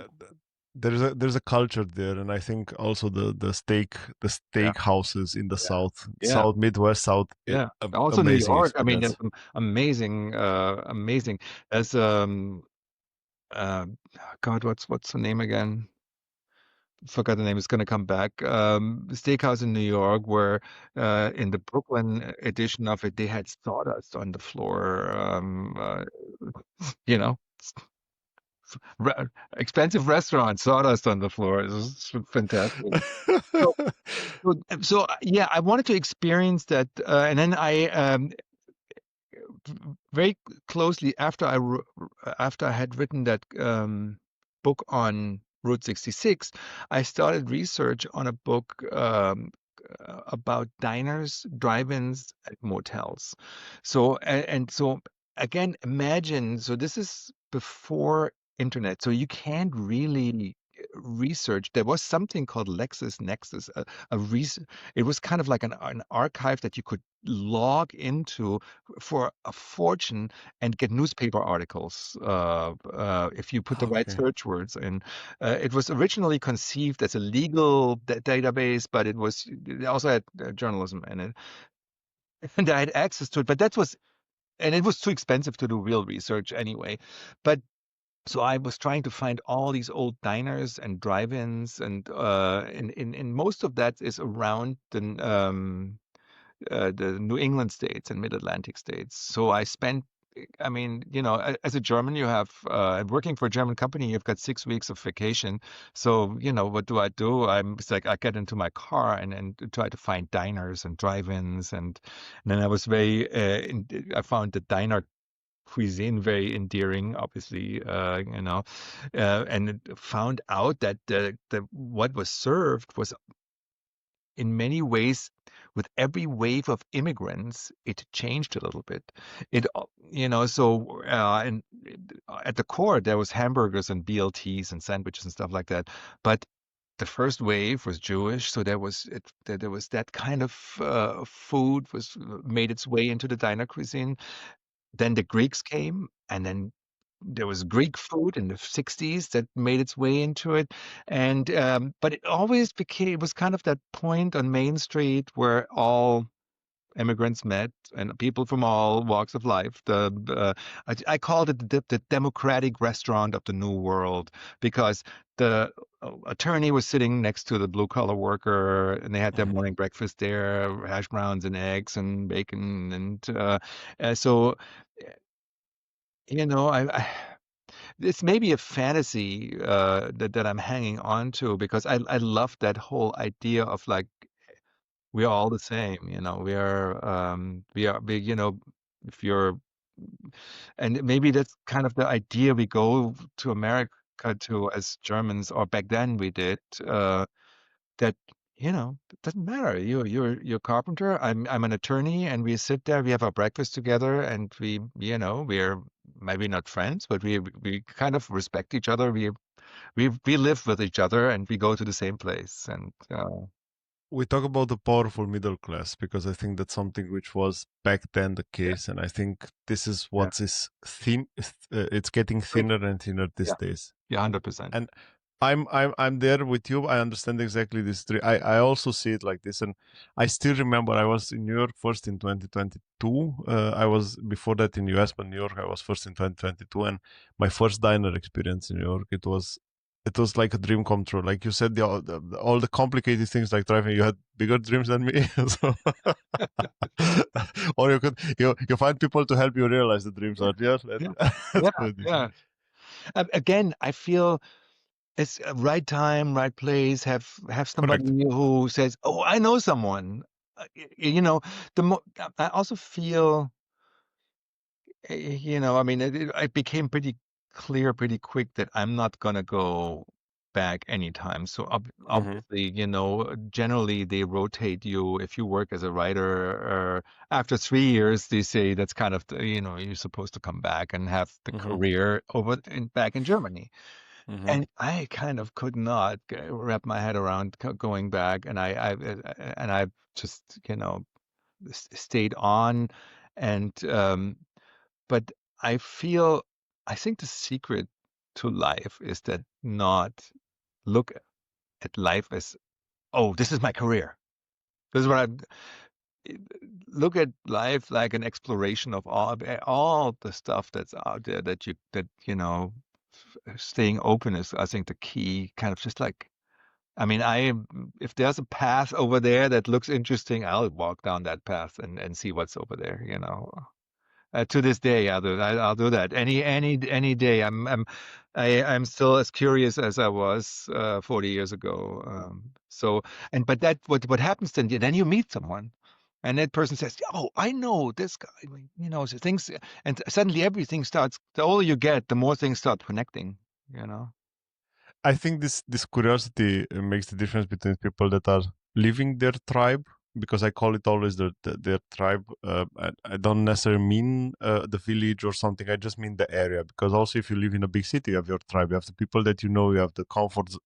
There's a culture there, and I think also the yeah, steak houses in the yeah, yeah. South Midwest South, Yeah. Also New amazing York, I mean, that's experience. amazing, amazing. As uh, God, what's the name again? Forgot the name. It's going to come back. Steakhouse in New York, where in the Brooklyn edition of it, they had sawdust on the floor. You know, re expensive restaurant, sawdust on the floor. It was fantastic. So, yeah, I wanted to experience that, and then I very closely after I had written that book on Route 66, I started research on a book about diners, drive-ins, and motels. So and so again, imagine. So this is before internet, so you can't really research. There was something called LexisNexis, it was kind of like an archive that you could log into for a fortune and get newspaper articles if you put the right Okay. search words in. It was originally conceived as a legal database, but it also had journalism in it, and I had access to it. But and it was too expensive to do real research anyway. But so I was trying to find all these old diners and drive-ins, and in most of that is around the New England states and Mid-Atlantic states. So I spent, I mean, as a German, you have, working for a German company, you've got 6 weeks of vacation. So, what do? It's like I get into my car and try to find diners and drive-ins. And then I found the diner cuisine very endearing, obviously, and found out that what was served was in many ways, with every wave of immigrants, it changed a little bit. And at the core, there was hamburgers and BLTs and sandwiches and stuff like that. But the first wave was Jewish, so there was that kind of food was made its way into the diner cuisine. Then the Greeks came, and then there was Greek food in the 60s that made its way into it. And but it always became it was kind of that point on Main Street where all immigrants met and people from all walks of life. I called it the democratic restaurant of the New World because the attorney was sitting next to the blue collar worker, and they had their Mhm. morning breakfast there, hash browns and eggs and bacon, and so I it's maybe a fantasy that I'm hanging on to because I love that whole idea of like we are all the same, if you're and maybe that's kind of the idea we go to America to as Germans, or back then we did, that, it doesn't matter. You're a carpenter, I'm an attorney, and we sit there, we have our breakfast together, and we're maybe not friends, but we kind of respect each other. We live with each other, and we go to the same place, and We talk about the powerful middle class because I think that's something which was back then the yeah, case, and I think this is yeah, what is thin. It's getting great. thinner and thinner these Yeah, days. yeah, 100%. And I'm there with you. I understand exactly this. I also see it like this, and I still remember I was in New York first in 2022. I was before that in US, but New York I was first in 2022, and my first diner experience in New York, it was like a dream come true. Like you said, all the complicated things like driving, you had bigger dreams than me. So, or you find people to help you realize the dreams Yeah, are real. yeah, Let's yeah, put it this way. yeah. Again, I feel it's a right time, right place. Have somebody Correct. who says, "Oh, I know someone." I also feel, I mean, it became pretty clear pretty quick that I'm not gonna go back anytime. So Hmm. obviously, generally they rotate you if you work as a writer. Or after 3 years, they say that's kind of you're supposed to come back and have the Hmm. career back in Germany. Hmm. And I kind of could not wrap my head around going back, and I just stayed on, and but I feel I think the secret to life is that not look at life as, oh, this is my career. This is what I look at life like an exploration of all the stuff that's out there staying open is, I think, the key. Kind of just like, I mean, if there's a path over there that looks interesting, I'll walk down that path and see what's over there. To this day, I'll do that any day. I'm still as curious as I was 40 years ago. But that what happens then? Then you meet someone, and that person says, "Oh, I know this guy." So things, and suddenly everything starts. The older you get, the more things start connecting. You know. I think this curiosity makes the difference between people that are living their tribe, because I call it always their tribe. I don't necessarily mean the village or something. I just mean the area, because also if you live in a big city, you have your tribe. You have the people that you know. You have the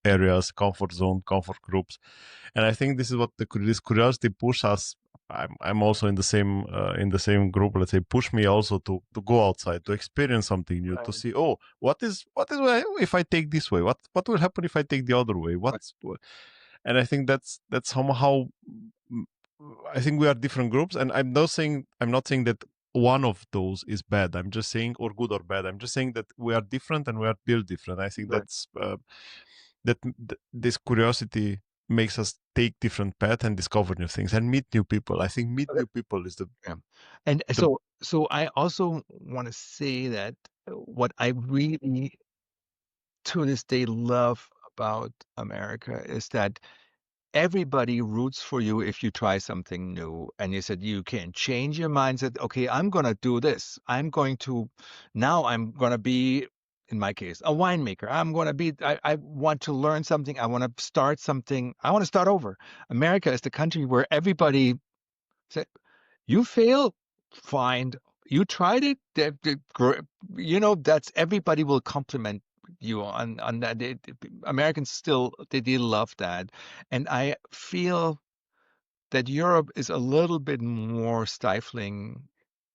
areas, comfort zone, comfort groups, and I think this is what this curiosity pushes us. I'm also in the same group. Let's say, push me also to go outside, to experience something new, to Right. see, oh, what is if I take this way? What will happen if I take the other way? Right. And I think that's somehow. mm, I think we are different groups, and I'm not saying that one of those is bad. I'm just saying, or good or bad. I'm just saying that we are different and we are built different. I think Right. this curiosity makes us take different paths and discover new things and meet new people. I think meet Okay. new people is Yeah. And the so I also want to say that what I really to this day love about America is that everybody roots for you if you try something new. And you said you can change your mindset. Okay, I'm going to do this. Now I'm going to be, in my case, a winemaker. I want to learn something. I want to start something. I want to start over. America is the country where everybody said, you fail, fine. You tried it. That's everybody will compliment you on that. Americans still they love that, and I feel that Europe is a little bit more stifling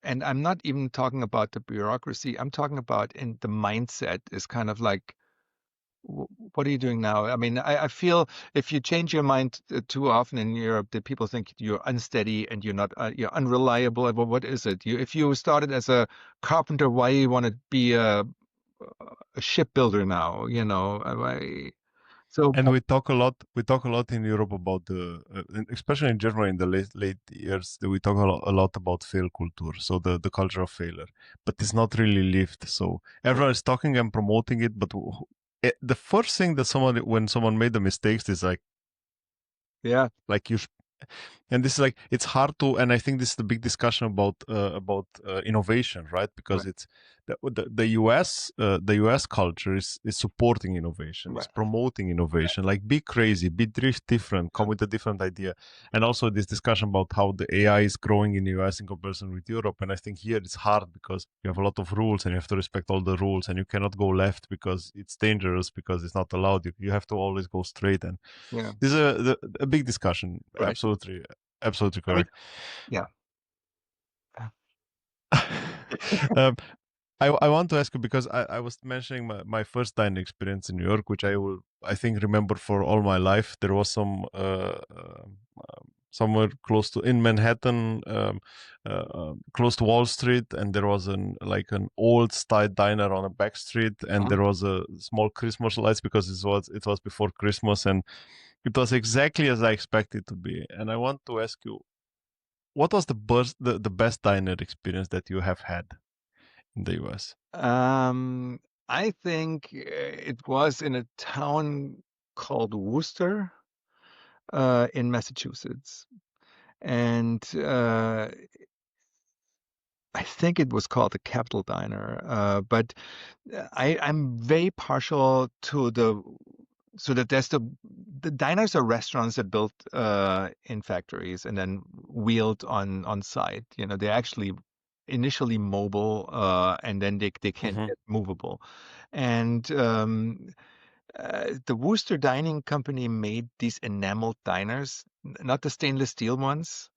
and I'm not even talking about the bureaucracy. I'm talking about in the mindset is kind of like, what are you doing now? I mean, I feel if you change your mind too often in Europe, that people think you're unsteady and you're unreliable. Well, what is it? If you started as a carpenter, why you want to be a shipbuilder now? So And we talk a lot in Europe about especially in Germany in the late years, we talk a lot about fail culture, so the culture of failure, but it's not really lived. So everyone is talking and promoting it, but the first thing that when someone made the mistakes is yeah, like you and this is like it's hard to, and I think this is the big discussion about innovation, right? Because right, it's the US culture is supporting innovation, is right. promoting innovation, like be crazy, be drift different, Yeah, come with a different idea. And also this discussion about how the AI is growing in the US in comparison with Europe. And I think here it's hard because you have a lot of rules and you have to respect all the rules, and you cannot go left because it's dangerous, because it's not allowed. You have to always go straight. And yeah, this is a big discussion. right. Absolutely I mean, correct. yeah. um, I want to ask you because I was mentioning my first dining experience in New York, which I think remember for all my life. There was somewhere close to in Manhattan, close to Wall Street, and there was an old style diner on a back street, and Mhm. there was a small Christmas lights because it was before Christmas, and it was exactly as I expected to be. And I want to ask you, what was the best diner experience that you have had in the US? Um, I think it was in a town called Worcester, in Massachusetts, and I think it was called the Capitol Diner. But I'm very partial to so that the diners are restaurants that built in factories and then wheeled on site. They're actually initially mobile, and then they can Mm-hmm. get movable. And the Worcester Dining Company made these enameled diners, not the stainless steel ones.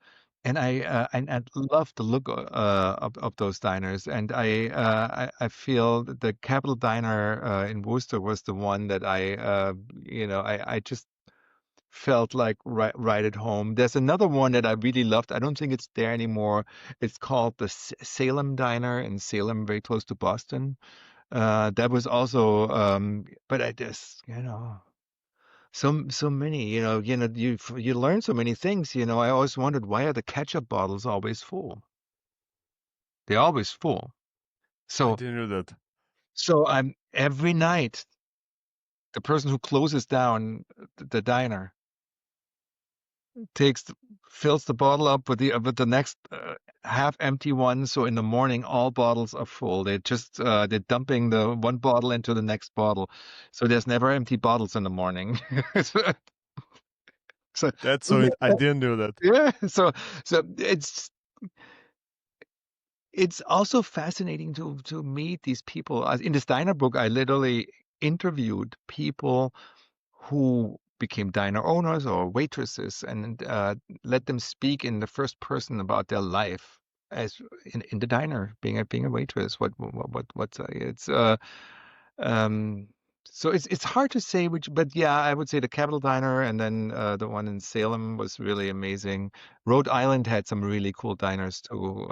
And I love the look of those diners, and I feel that the Capitol Diner in Worcester was the one that I just felt like right at home. There's another one that I really loved. I don't think it's there anymore. It's called the Salem Diner in Salem, very close to Boston. That was also, but I just, so many, you learn so many things. I always wondered, why are the ketchup bottles always full? They're always full. I So didn't know that. I'm every night the person who closes down the diner takes fills the bottle up with the next half empty one. So in the morning, all bottles are full. They're dumping the one bottle into the next bottle. So there's never empty bottles in the morning. So That's so. I didn't know that. yeah, so it's also fascinating to meet these people. In the Steiner book, I literally interviewed people who became diner owners or waitresses and let them speak in the first person about their life as in the diner, being a waitress. What's it's um so it's hard to say which, but yeah, I would say the Capitol Diner, and then the one in Salem was really amazing. Rhode Island had some really cool diners too.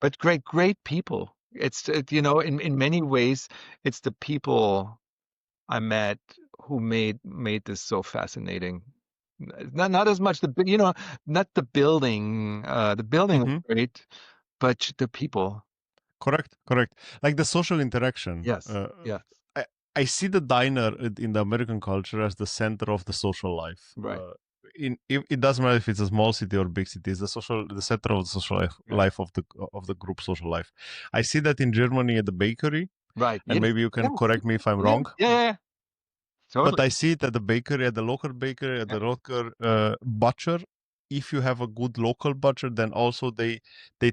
But great people. In many ways, it's the people I met who made this so fascinating. Not as much not the building. The building was Mm-hmm. great, but the people. Correct, correct. Like the social interaction. Yes, yes, I I see the diner in the American culture as the center of the social life. right, It doesn't matter if it's a small city or big city. It's the center of the social right, life of the group social life. I see that in Germany at the bakery, right. and Yes, maybe you can yes, correct me if I'm yeah, wrong. yeah, yeah, But totally. I see it at the bakery, at the local bakery, at Yeah, the local butcher. if you have a good local butcher, then also they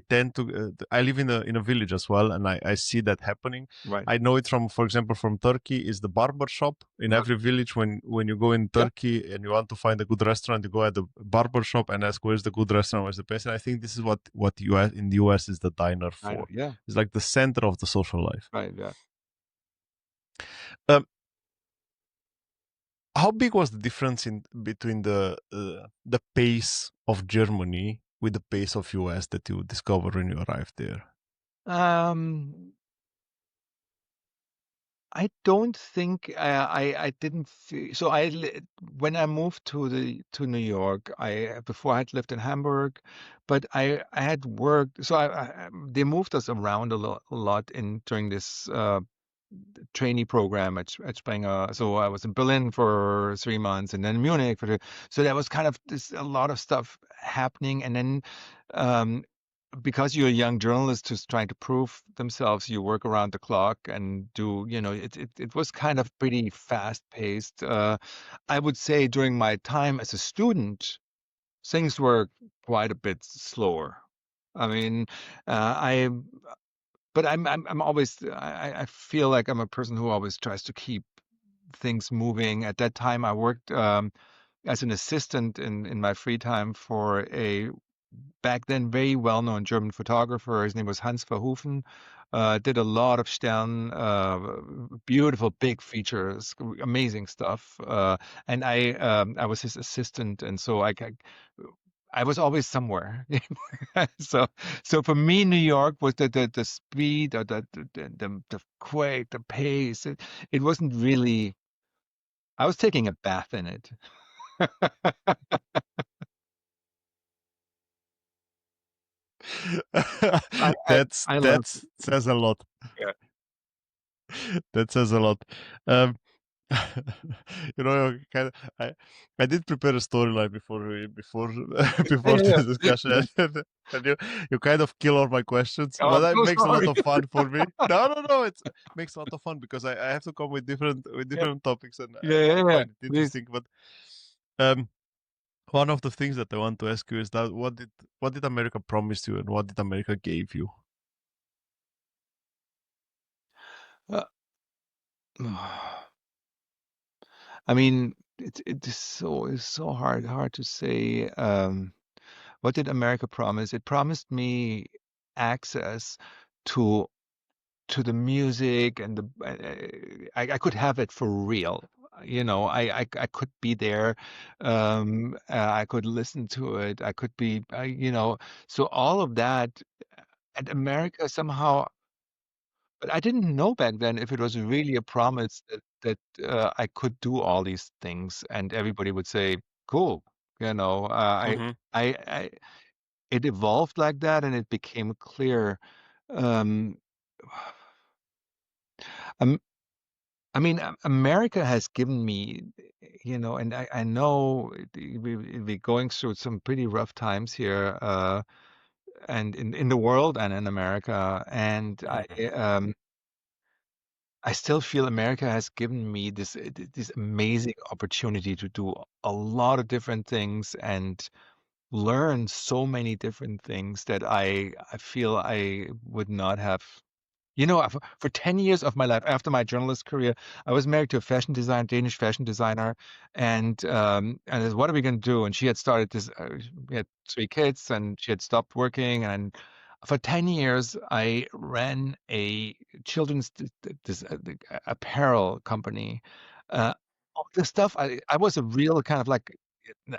tend to. I live in a village as well, and I see that happening. Right. I know it from, for example, from Turkey is the barber shop in every village. When you go in Yeah. Turkey and you want to find a good restaurant, you go at the barber shop and ask where's the good restaurant, where's the best. And I think this is what US in the US is the diner I know. for. Yeah. It's like the center of the social life. Right. Yeah. Um, how big was the difference in between the pace of Germany with the pace of US that you discovered when you arrived there? Um, I don't think I didn't feel so when I moved to New York, I before I had lived in Hamburg, but I had worked so they moved us around a lot in during this trainee program at Springer. So I was in Berlin for 3 months and then Munich so there was kind of this a lot of stuff happening and then um because you're a young journalist who's trying to prove themselves, you work around the clock and do, it was kind of pretty fast paced. I would say during my time as a student, things were quite a bit slower. I mean, I, but I'm always, I feel like I'm a person who always tries to keep things moving. At that time, I worked as an assistant in my free time for a back then very well-known German photographer. His name was Hans Verhoeven. Did a lot of Stern, beautiful big features, amazing stuff. And I was his assistant, and so I was always somewhere. So so for me, New York was the speed or the quake, the pace. It wasn't really. I was taking a bath in it. I I I love That's says a lot. it. That says a lot. Um, kind of, I did prepare a storyline before Yeah, before yeah, yeah. this Please, discussion, man. and you kind of kill all my questions, Oh, but I'm that so makes a lot sorry. of fun for me. No, no, no, it makes a lot of fun because I have to come with Yeah, different topics, and yeah, yeah, I yeah. find it Please. interesting. But um, one of the things that I want to ask you is that what did America promise you, and what did America gave you? Uh, I mean, it's so hard to say. What did America promise? It promised me access to the music and I could have it for real. I could be there. I could listen to it. I could be, so all of that. And America somehow, but I didn't know back then if it was really a promise that I could do all these things, and everybody would say, "Cool." You know, Mm-hmm. I it evolved like that, and it became clear. Um, um, I mean, America has given me, and I know we're going through some pretty rough times here, and in the world and in America, and I still feel America has given me this amazing opportunity to do a lot of different things and learn so many different things that I feel I would not have. For 10 years of my life, after my journalist career, I was married to a fashion designer, Danish fashion designer, and I said, what are we going to do? And she had started this. We had 3 kids, and she had stopped working. And for 10 years, I ran a children's apparel company. All the stuff. I was a real kind of like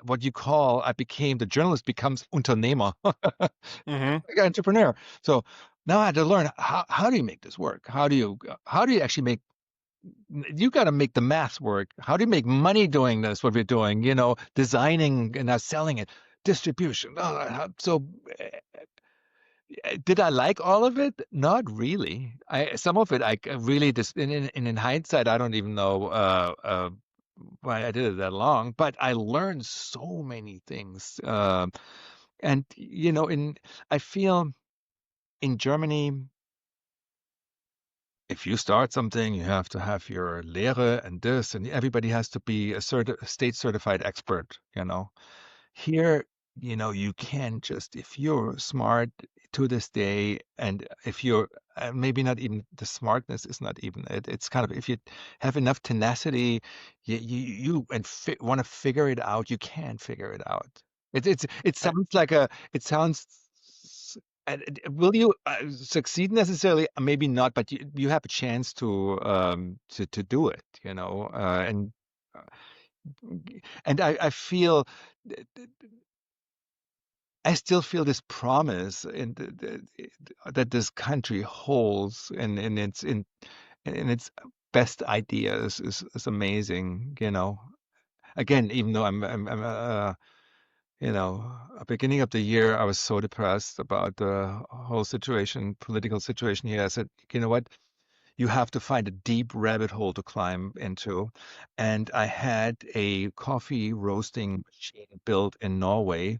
what you call. I became the journalist becomes Unternehmer. Mm-hmm. Like an entrepreneur. So now I had to learn how do you make this work? How do you actually make you got to make the math work. How do you make money doing this? What we're doing, designing and now selling it, distribution. So did I like all of it? Not really. I some of it I really just in hindsight I don't even know why I did it that long, but I learned so many things. And in I feel in Germany, if you start something, you have to have your Lehre and this, and everybody has to be a state certified expert. Here, you can just, if you're smart to this day, and if you're maybe not even the smartness is not even it. It's kind of if you have enough tenacity, you and want to figure it out, you can figure it out. It I, sounds like it sounds. Will you succeed necessarily? Maybe not, but you have a chance to do it, uh, and I feel I still feel this promise that this country holds in its best ideas is amazing. Again, even though I'm beginning of the year, I was so depressed about the whole situation, political situation here. I said, you know what? You have to find a deep rabbit hole to climb into. And I had a coffee roasting machine built in Norway,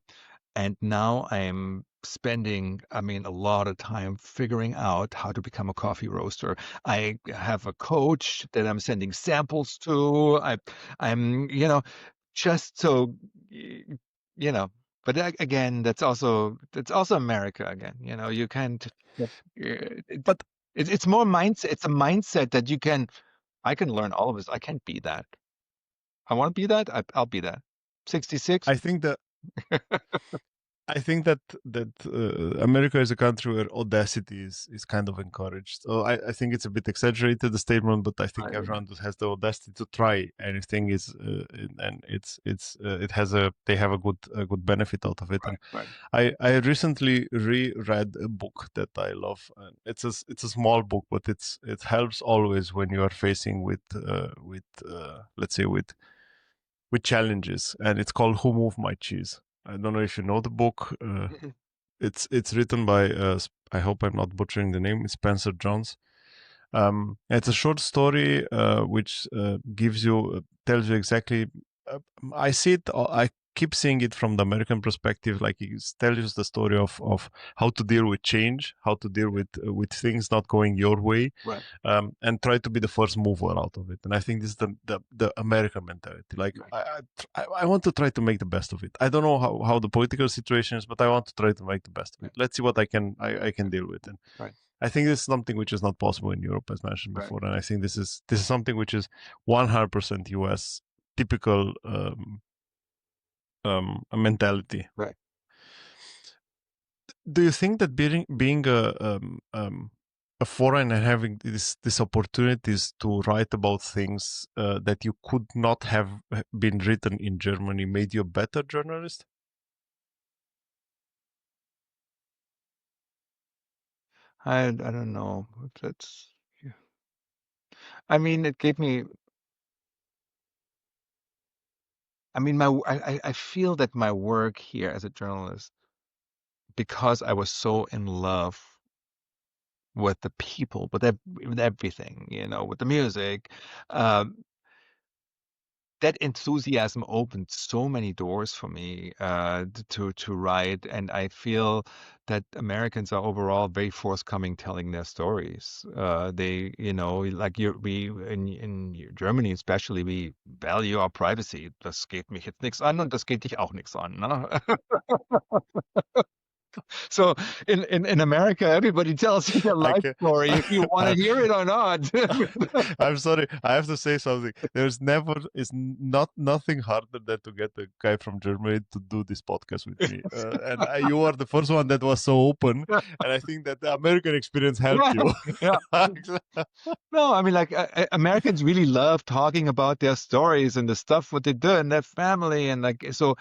and now I'm spending, I mean, a lot of time figuring out how to become a coffee roaster. I have a coach that I'm sending samples to. I'm, just so, y- you know, but again, that's also America again. You can't. Yep. but It's more mindset. It's a mindset that I can learn all of this. I can't be that. I want to be that. I'll be that. 66. I think that I think that America is a country where audacity is kind of encouraged. So I think it's a bit exaggerated the statement, but I think I- everyone that has the audacity to try anything is and it has they have a good benefit out of it. And Right, right. I recently reread a book that I love. And it's a small book, but it helps always when you are facing with let's say with challenges, and it's called Who Moved My Cheese. I don't know if you know the book. It's written by I hope I'm not butchering the name. It's Spencer Jones. It's a short story which gives you tells you exactly. Uh, I see it. I keep seeing it from the American perspective. Like it tells you the story of how to deal with change, how to deal with things not going your way, Right, and try to be the first mover out of it. And I think this is the American mentality. Like right, I want to try to make the best of it. I don't know how the political situation is, but I want to try to make the best of it. right, Let's see what I can deal with. And right, I think this is something which is not possible in Europe, as mentioned right, before. And I think this is something which is 100% US typical mentality. right. Do you think that being a foreign and having these opportunities to write about things that you could not have been written in Germany made you a better journalist? I don't know. That's. Yeah. I mean, it gave me. I mean, I feel that my work here as a journalist, because I was so in love with the people, with everything, with the music, um, that enthusiasm opened so many doors for me to write, and I feel that Americans are overall very forthcoming telling their stories. They, like we in Germany especially, we value our privacy. Das geht mich jetzt nichts an und das geht dich auch nichts an. Ne? So in America, everybody tells you their I life can. story if you want to I, hear it or not. I'm sorry. I have to say something. There's never is not nothing harder than to get a guy from Germany to do this podcast with me. And you are the first one that was so open, and I think that the American experience helped Yeah, you. yeah. No, I mean, like Americans really love talking about their stories and the stuff what they do in their family, and like so.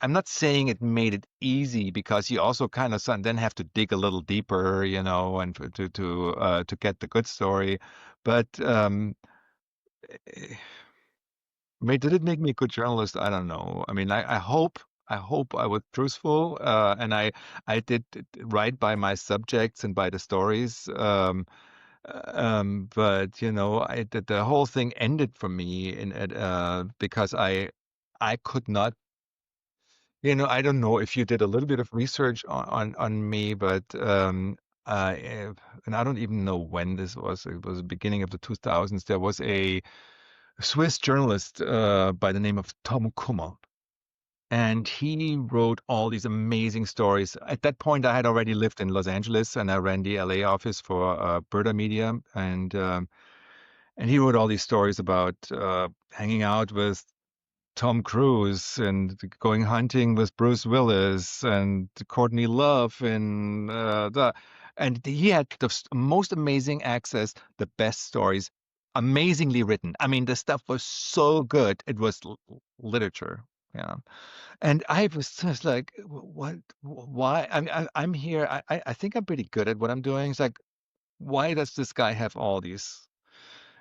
I'm not saying it made it easy because you also kind of then have to dig a little deeper, and to get the good story. But eh, did it make me a good journalist? I don't know. I mean, I hope I was truthful, and I did right by my subjects and by the stories. But the whole thing ended for me because I could not. I don't know if you did a little bit of research on me, but and I don't even know when this was. It was the beginning of the 2000s. There was a Swiss journalist by the name of Tom Kummer, And he wrote all these amazing stories. At that point, I had already lived in Los Angeles, and I ran the LA office for Berta Media, and he wrote all these stories about hanging out with Tom Cruise and going hunting with Bruce Willis and Courtney Love and he had the most amazing access, the best stories, amazingly written. I mean, the stuff was so good. It was literature. Yeah. And I was just like, what, why? I'm here. I think I'm pretty good at what I'm doing. It's like, why does this guy have all these?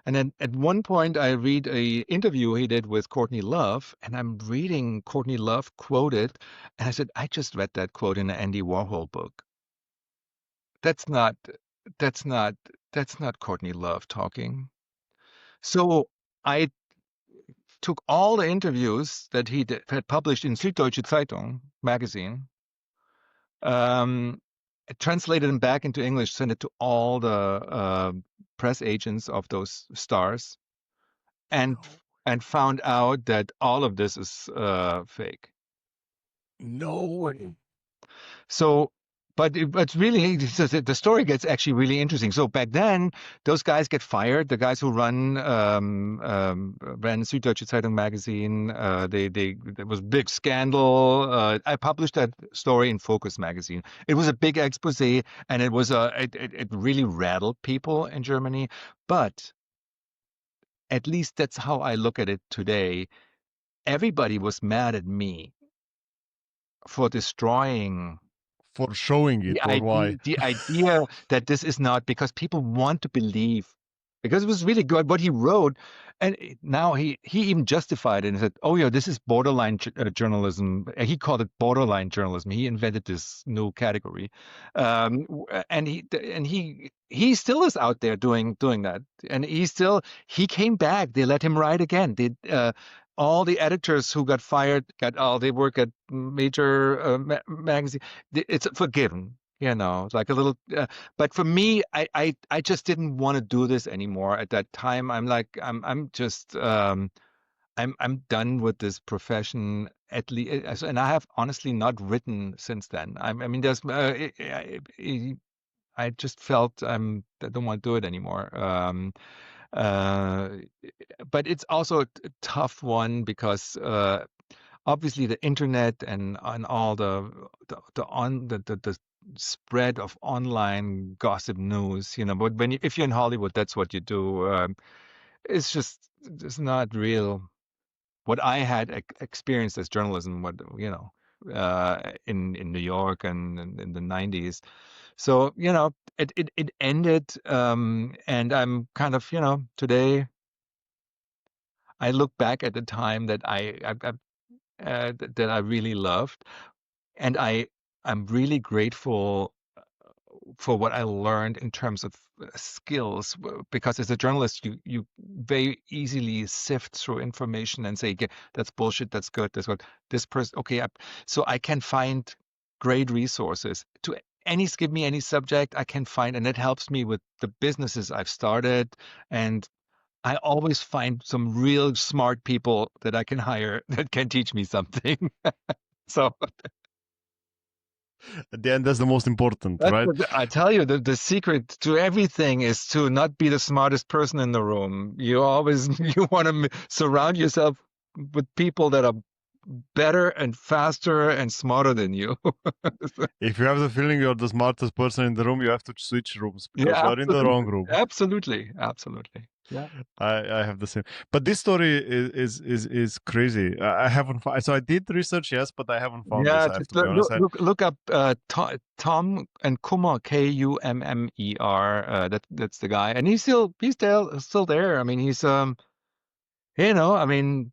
And then at one point, I read a interview he did with Courtney Love, and I'm reading Courtney Love quoted, and I said, I just read that quote in an Andy Warhol book. That's not, that's not, that's not Courtney Love talking. So I took all the interviews that had published in Süddeutsche Zeitung magazine, um, translated them back into English, sent it to all the press agents of those stars, and and found out that all of this is fake. No way. So, but really, the story gets actually really interesting. So back then, those guys get fired. The guys who ran Süddeutsche Zeitung magazine. There was a big scandal. I published that story in Focus magazine. It was a big expose, and it really rattled people in Germany. But at least that's how I look at it today. Everybody was mad at me for destroying For showing it, or why? the idea that this is not, because people want to believe, because it was really good what he wrote. And now he even justified it and said, oh yeah, this is borderline journalism. He called it borderline journalism. He invented this new category. And he still is out there doing that. And he came back. They let him write again. All the editors who got fired they work at major magazine. It's forgiven, like a little. But for me, I just didn't want to do this anymore at that time. I'm like, I'm just, I'm done with this profession at least, and I have honestly not written since then. I mean, I just felt I don't want to do it anymore. Uh, but it's also a tough one because obviously the internet and all the spread of online gossip news, but if you're in Hollywood, that's what you do. It's not real. What I had experienced as journalism, in New York and in the 90s. So, it ended, and I'm kind of, today I look back at the time that that I really loved, and I'm really grateful for what I learned in terms of skills, because as a journalist, you very easily sift through information and say, "Okay, that's bullshit, that's good, that's good." This person, okay, so I can find great resources to give me any subject I can find, and it helps me with the businesses I've started, and I always find some real smart people that I can hire that can teach me something. So At the end, that's the most important, right? I tell you, the secret to everything is to not be the smartest person in the room. You always you want to surround yourself with people that are better and faster and smarter than you. If you have the feeling you're the smartest person in the room, you have to switch rooms because Yeah, you're in the wrong room. absolutely. Yeah. I have the same. But this story is crazy. I haven't so I did research, yes, but I haven't found this. Yeah, I have just to be honest. look up Tom and Kummer, Kummer. That's the guy, and he's still there. I mean, I mean,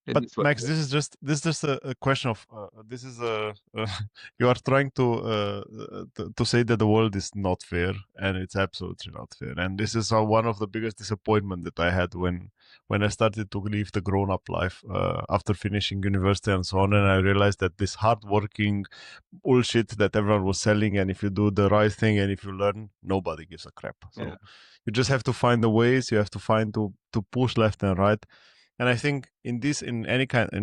it But is what it Max, is. this is just a question of this is you are trying to say that the world is not fair, and it's absolutely not fair. And this is one of the biggest disappointment that I had when I started to live the grown up life after finishing university and so on, and I realized that this hardworking bullshit that everyone was selling, and if you do the right thing and if you learn, nobody gives a crap. So Yeah. you just have to find the ways. You have to find to push left and right. And I think in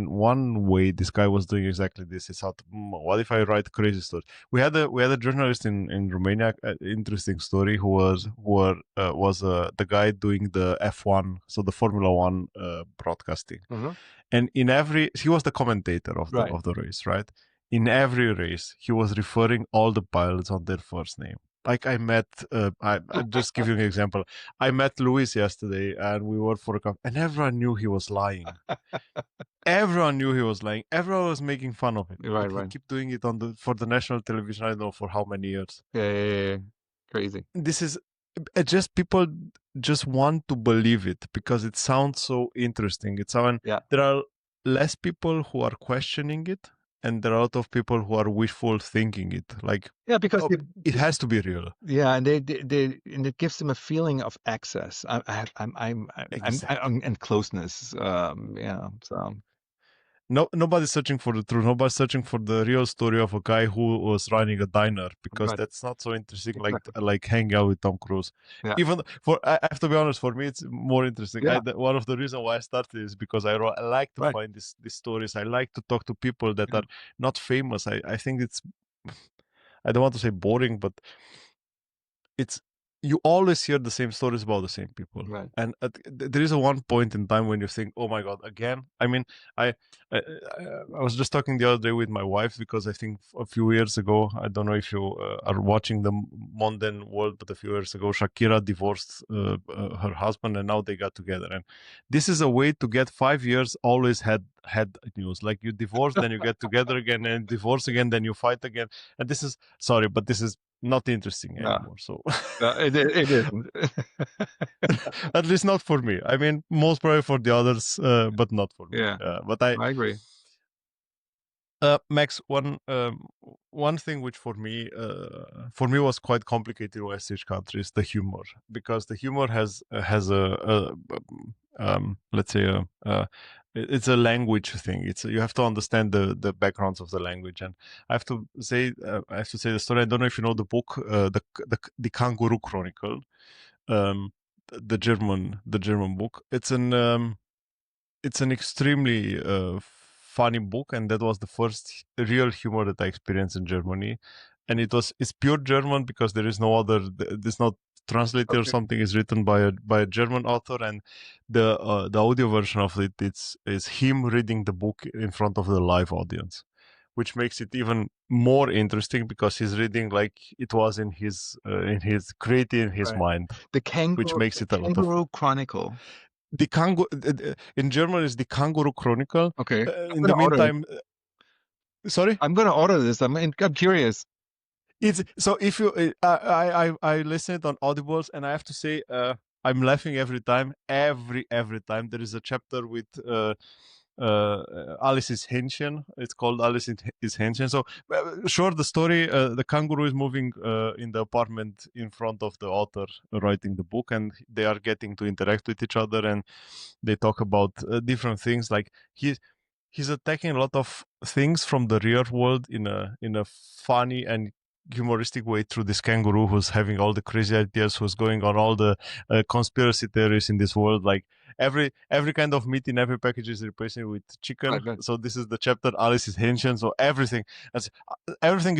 one way, this guy was doing exactly this. He thought, what if I write crazy stories? We had a journalist in Romania, interesting story, who was the guy doing the F1, so the Formula One broadcasting. And he was the commentator of Right. the race, right? In every race, he was referring all the pilots on their first name. Like I just give you an example. I met Luis yesterday, and we were for a cup, and everyone knew he was lying. Everyone knew he was lying. Everyone was making fun of it. Right, But he right. kept doing it for the national television. I don't know for how many years. Yeah. Crazy. This is just people just want to believe it because it sounds so interesting. There are less people who are questioning it, and there are a lot of people who are wishful thinking it. Like, Because it has to be real. yeah, and and it gives them a feeling of access. And closeness. Yeah. So Nobody's searching for the truth. Nobody's searching for the real story of a guy who was running a diner, because right. that's not so interesting. Exactly. Like hanging out with Tom Cruise. Yeah. Even I have to be honest, for me it's more interesting. Yeah. One of the reasons why I started is because I like to Right. find these stories. I like to talk to people that Yeah. are not famous. I think it's, I don't want to say boring, but it's, you always hear the same stories about the same people. Right. And there is a one point in time when you think, oh my god, again. I mean, I, I I was just talking the other day with my wife, because I think a few years ago, I don't know if you are watching the modern world, but a few years ago Shakira divorced her husband, and now they got together. And this is a way to get 5 years always had news. Like, you divorce, then you get together again, and divorce again, then you fight again. And this is, sorry, but this is not interesting No, anymore. So it isn't. at least not for me. I mean, most probably for the others, but not for me. Yeah, But I agree. Max, one thing which for me was quite complicated when I switched countries, the humor, because the humor has let's say it's a language thing. You have to understand the backgrounds of the language. And I have to say the story. I don't know if you know the book, the Kangaroo Chronicle, the German book. It's an extremely funny book, and that was the first real humor that I experienced in Germany. And it's pure German, because there is no other. It's not translated or something. It's written by a German author, and the audio version of it is him reading the book in front of the live audience, which makes it even more interesting, because he's reading like it was in his creating his Right. mind, The which makes it a lot of. Kangaroo Chronicle. The Kangaroo in German is the Kangaroo Chronicle. Okay, I'm In the gonna order it. meantime, sorry, I'm gonna order this. I'm curious. it's so if you I listen it on Audibles, and I have to say I'm laughing every time. Every time there is a chapter with Alice's Hähnchen. It's called Alice is Hähnchen. So sure, the story, the kangaroo is moving in the apartment in front of the author writing the book, and they are getting to interact with each other, and they talk about different things. Like he's attacking a lot of things from the real world in a funny and humoristic way through this kangaroo who's having all the crazy ideas, who's going on all the conspiracy theories in this world. Like every kind of meat in every package is replacing with chicken. Right. So this is the chapter Alice is Hähnchen. So everything is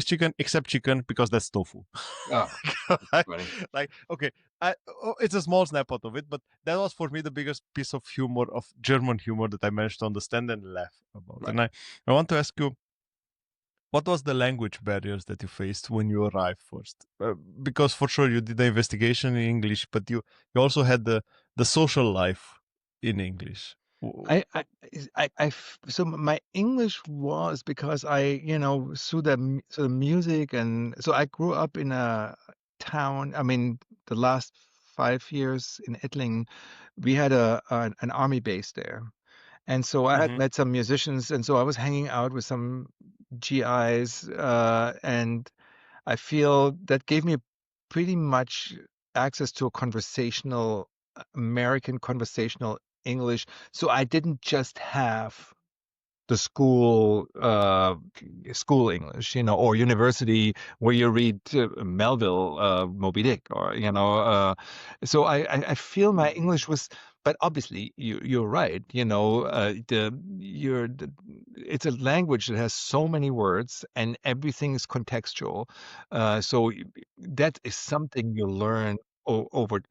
chicken except chicken, because that's tofu. Oh, funny. like okay, it's a small snap out of it, but that was for me the biggest piece of humor, of German humor, that I managed to understand and laugh about. Right. And I want to ask you, what was the language barriers that you faced when you arrived first? Because for sure you did the investigation in English, but you also had the social life in English. So my English was because through the music, and so I grew up in a town. I mean, the last 5 years in Ettlingen, we had an army base there. And so I had met some musicians, and so I was hanging out with some GIs, and I feel that gave me pretty much access to a American conversational English. So I didn't just have the school English, or university where you read Melville, Moby Dick, or so I feel my English was but obviously you're right. It's a language that has so many words and everything is contextual. That is something you learn over.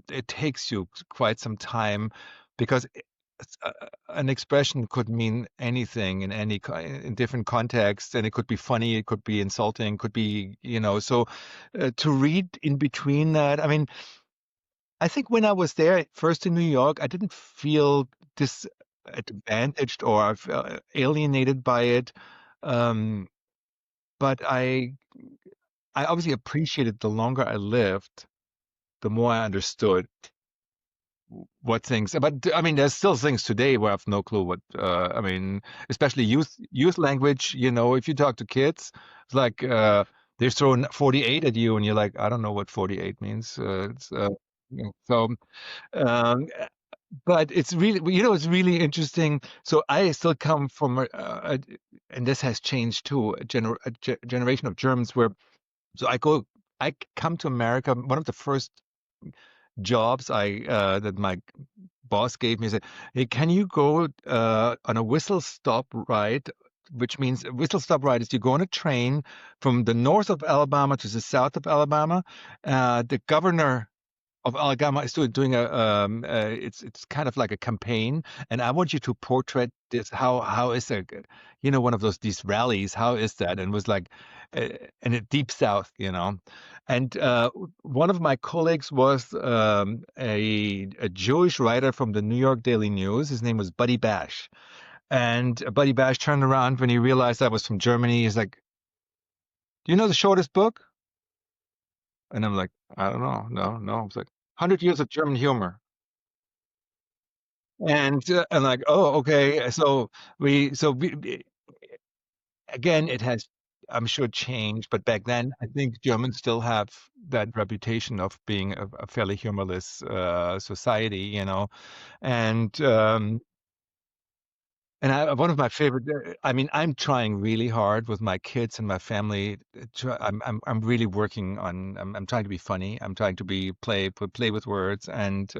It takes you quite some time because an expression could mean anything in in different contexts, and it could be funny, it could be insulting, could be, so to read in between that. I mean, I think when I was there first in New York, I didn't feel disadvantaged or I felt alienated by it. Um, but I obviously appreciated the longer I lived, the more I understood what things. But I mean, there's still things today where I have no clue what. I mean, especially youth language. If you talk to kids, it's like they're throwing 48 at you, and you're like, I don't know what 48 means. So. Um, but it's really, it's really interesting. So I still come from, and this has changed too, a generation of Germans where, so I come to America. One of the first jobs that my boss gave me said, "Hey, can you go on a whistle stop ride?" Which means a whistle stop ride is you go on a train from the north of Alabama to the south of Alabama. The governor of Alabama is doing it's kind of like a campaign, and I want you to portrait this. How is it? One of these rallies. How is that? And it was like, in the deep South, And one of my colleagues was a Jewish writer from the New York Daily News. His name was Buddy Bash, and Buddy Bash turned around when he realized I was from Germany. He's like, "Do you know the shortest book?" And I'm like, "I don't know. No, no." I was like, "100 Years of German Humor." And like, oh, okay. Again, it has, I'm sure, changed, but back then, I think Germans still have that reputation of being a fairly humorless society, and one of my favorite. I mean, I'm trying really hard with my kids and my family. I'm really working on. I'm trying to be funny. I'm trying to play with words, and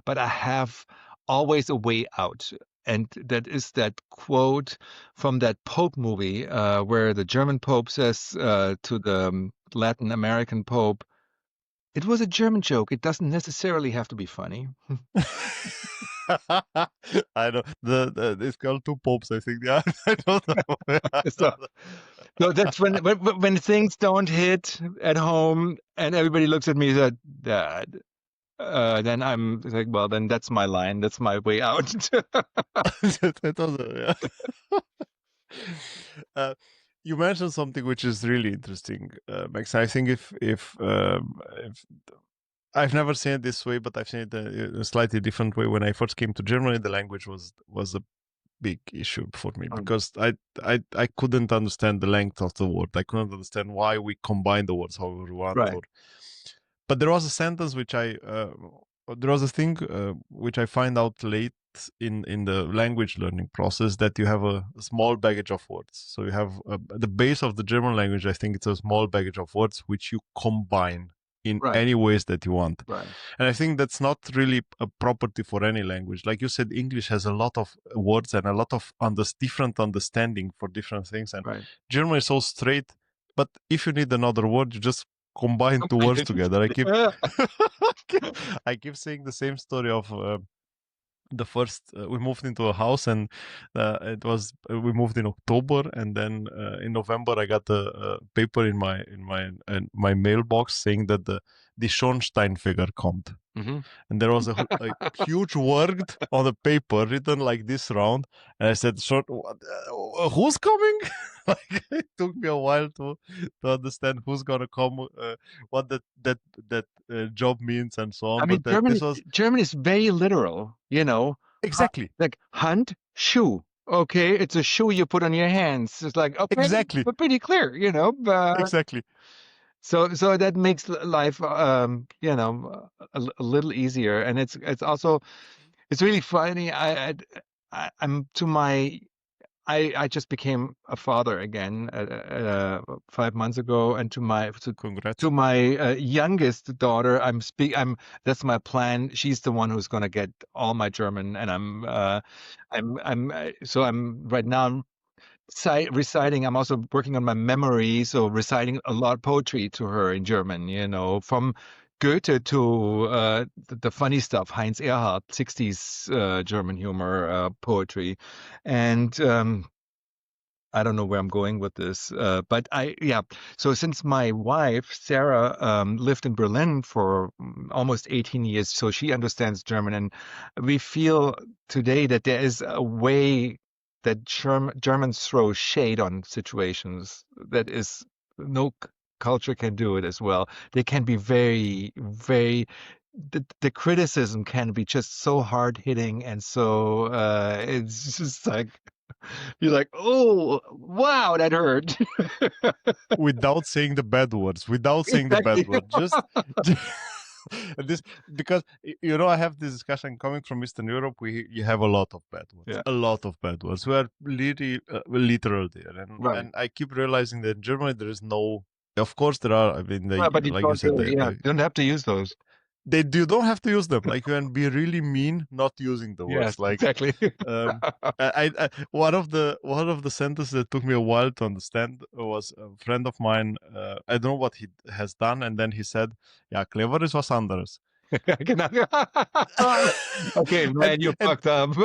but I have always a way out, and that is that quote from that Pope movie, where the German Pope says to the Latin American Pope, "It was a German joke. It doesn't necessarily have to be funny." I know it's called two popes. I think. Yeah, I don't know. So, no, that's when things don't hit at home and everybody looks at me and said, "Dad." Then I'm like, well, then that's my line. That's my way out. That was yeah. Uh, you mentioned something which is really interesting, Max. I think if I've never seen it this way, but I've seen it a slightly different way. When I first came to Germany, the language was a big issue for me because I couldn't understand the length of the word. I couldn't understand why we combine the words however we want. Right. But there was a sentence there was a thing which I find out late in the language learning process, that you have a small baggage of words. So you have the base of the German language. I think it's a small baggage of words which you combine in Right. any ways that you want. Right. And I think that's not really a property for any language. Like you said, English has a lot of words and a lot of different understanding for different things. And Right. German is so straight. But if you need another word, you just combine two words together. I keep saying the same story of the first we moved into a house, and we moved in October, and then in November I got a paper in my mailbox saying that the Schornsteinfeger kommt. Mm-hmm. And there was a huge word on the paper written like this round, and I said, who's coming? Like, it took me a while to understand who's gonna come, what that job means, and so on. I mean, But this was German is very literal, exactly like Hand, shoe. Okay, it's a shoe you put on your hands. It's like, okay, exactly but pretty clear, exactly. So that makes life, a little easier, and it's also, it's really funny. I'm to my I just became a father again 5 months ago, and Congrats. to my youngest daughter, I'm that's my plan. She's the one who's going to get all my German, and so I'm right now. I'm reciting. I'm also working on my memory, so reciting a lot of poetry to her in German. From Goethe to the funny stuff, Heinz Erhardt, 60s German humor poetry, and I don't know where I'm going with this, but yeah. So since my wife Sarah lived in Berlin for almost 18 years, so she understands German, and we feel today that there is a way that Germans throw shade on situations that is no culture can do it as well. They can be very, very. The criticism can be just so hard hitting, and so it's just like you're like, oh, wow, that hurt. Without saying the bad words, without saying the bad Exactly. word, just this, because I have this discussion coming from Eastern Europe. You have a lot of bad words, Yeah, a lot of bad words. We are literally literal there, and right. and I keep realizing that in Germany there is no. Of course, there are. I mean, Well, but you like you don't said, really, yeah, you don't have to use those. you don't have to use them. Like you can be really mean not using the Yes, words. Like exactly. um, one of the sentences that took me a while to understand was a friend of mine. I don't know what he has done, and then he said, "Yeah, clever is was anderes." Okay, and man, you and fucked up.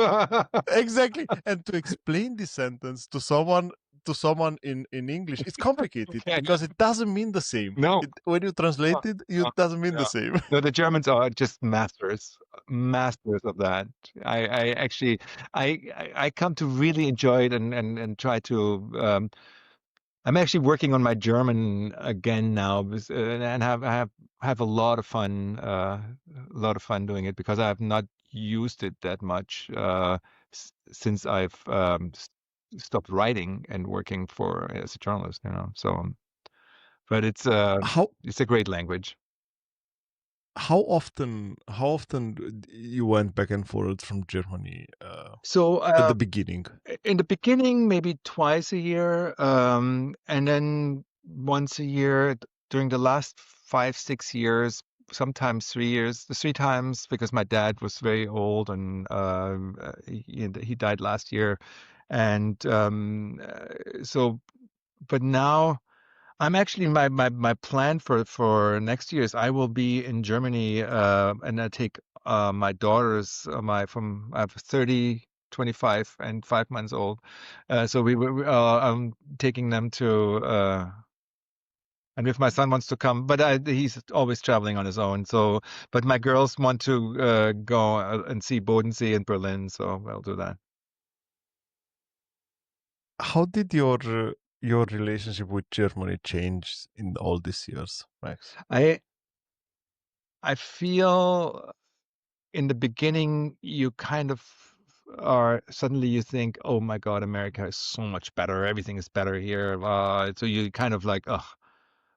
exactly, and to explain this sentence to someone in English, it's complicated Can because it doesn't mean the same. no, When you translate no, it, no, it doesn't mean the no. same. No, the Germans are just masters of that. I actually, I come to really enjoy it and try to. I'm actually working on my German again now, and have a lot of fun, a lot of fun doing it because I have not used it that much since I've stopped writing and working for as a journalist. So, but How it's a great language. how often you went back and forth from Germany So at the beginning? in the beginning, maybe twice a year, and then once a year during the last 5, 6 years, sometimes 3 years, 3 times because my dad was very old and he died last year, and so. But now I'm actually my plan for next year is I will be in Germany, and I take my daughters, I have 30, 25, and 5 months old. So I'm taking them to, and if my son wants to come, but he's always traveling on his own. So, but my girls want to go and see Bodensee in Berlin, so I'll do that. How did your relationship with Germany change in all these years, Max? I I feel in the beginning, you kind of are suddenly you think, oh my God, America is so much better. Everything is better here. So you kind of like, oh,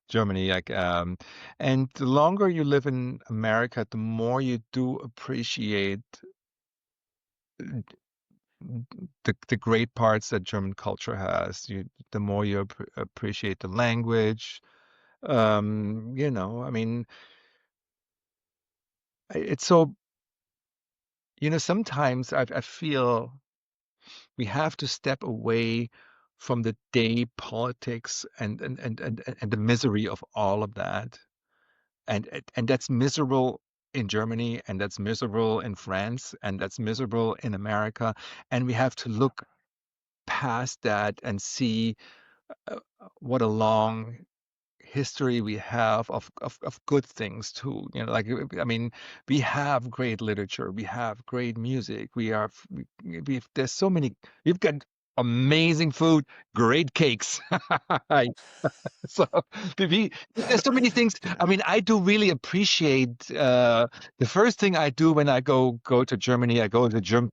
Germany, like, and the longer you live in America, the more you do appreciate the great parts that German culture has. The more you appreciate the language. I mean, it's so, sometimes I feel we have to step away from the day politics and the misery of all of that. And that's miserable in Germany, and that's miserable in France, and that's miserable in America. And we have to look past that and see what a long history we have of good things too. Like, I mean, we have great literature, we have great music, we've there's so many, we've got amazing food, great cakes. So there's so many things. I mean, I do really appreciate the first thing I do when I go to Germany. I go to the German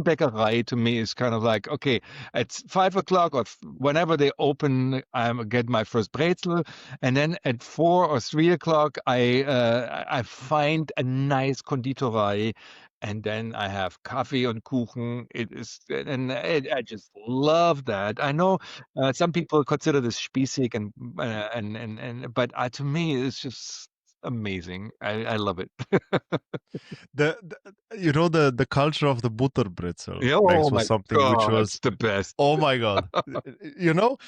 Bäckerei. To me is kind of like, okay, at 5 o'clock or whenever they open, I get my first brezel, and then at 4 or 3 o'clock, I find a nice Konditorei, and then I have coffee and Kuchen. It is, and I just love that. I know some people consider this spießig but to me it's just amazing. I love it. The culture of the butterbrezel, Yeah, oh Max, my was something which God, was, it's the best. oh my God.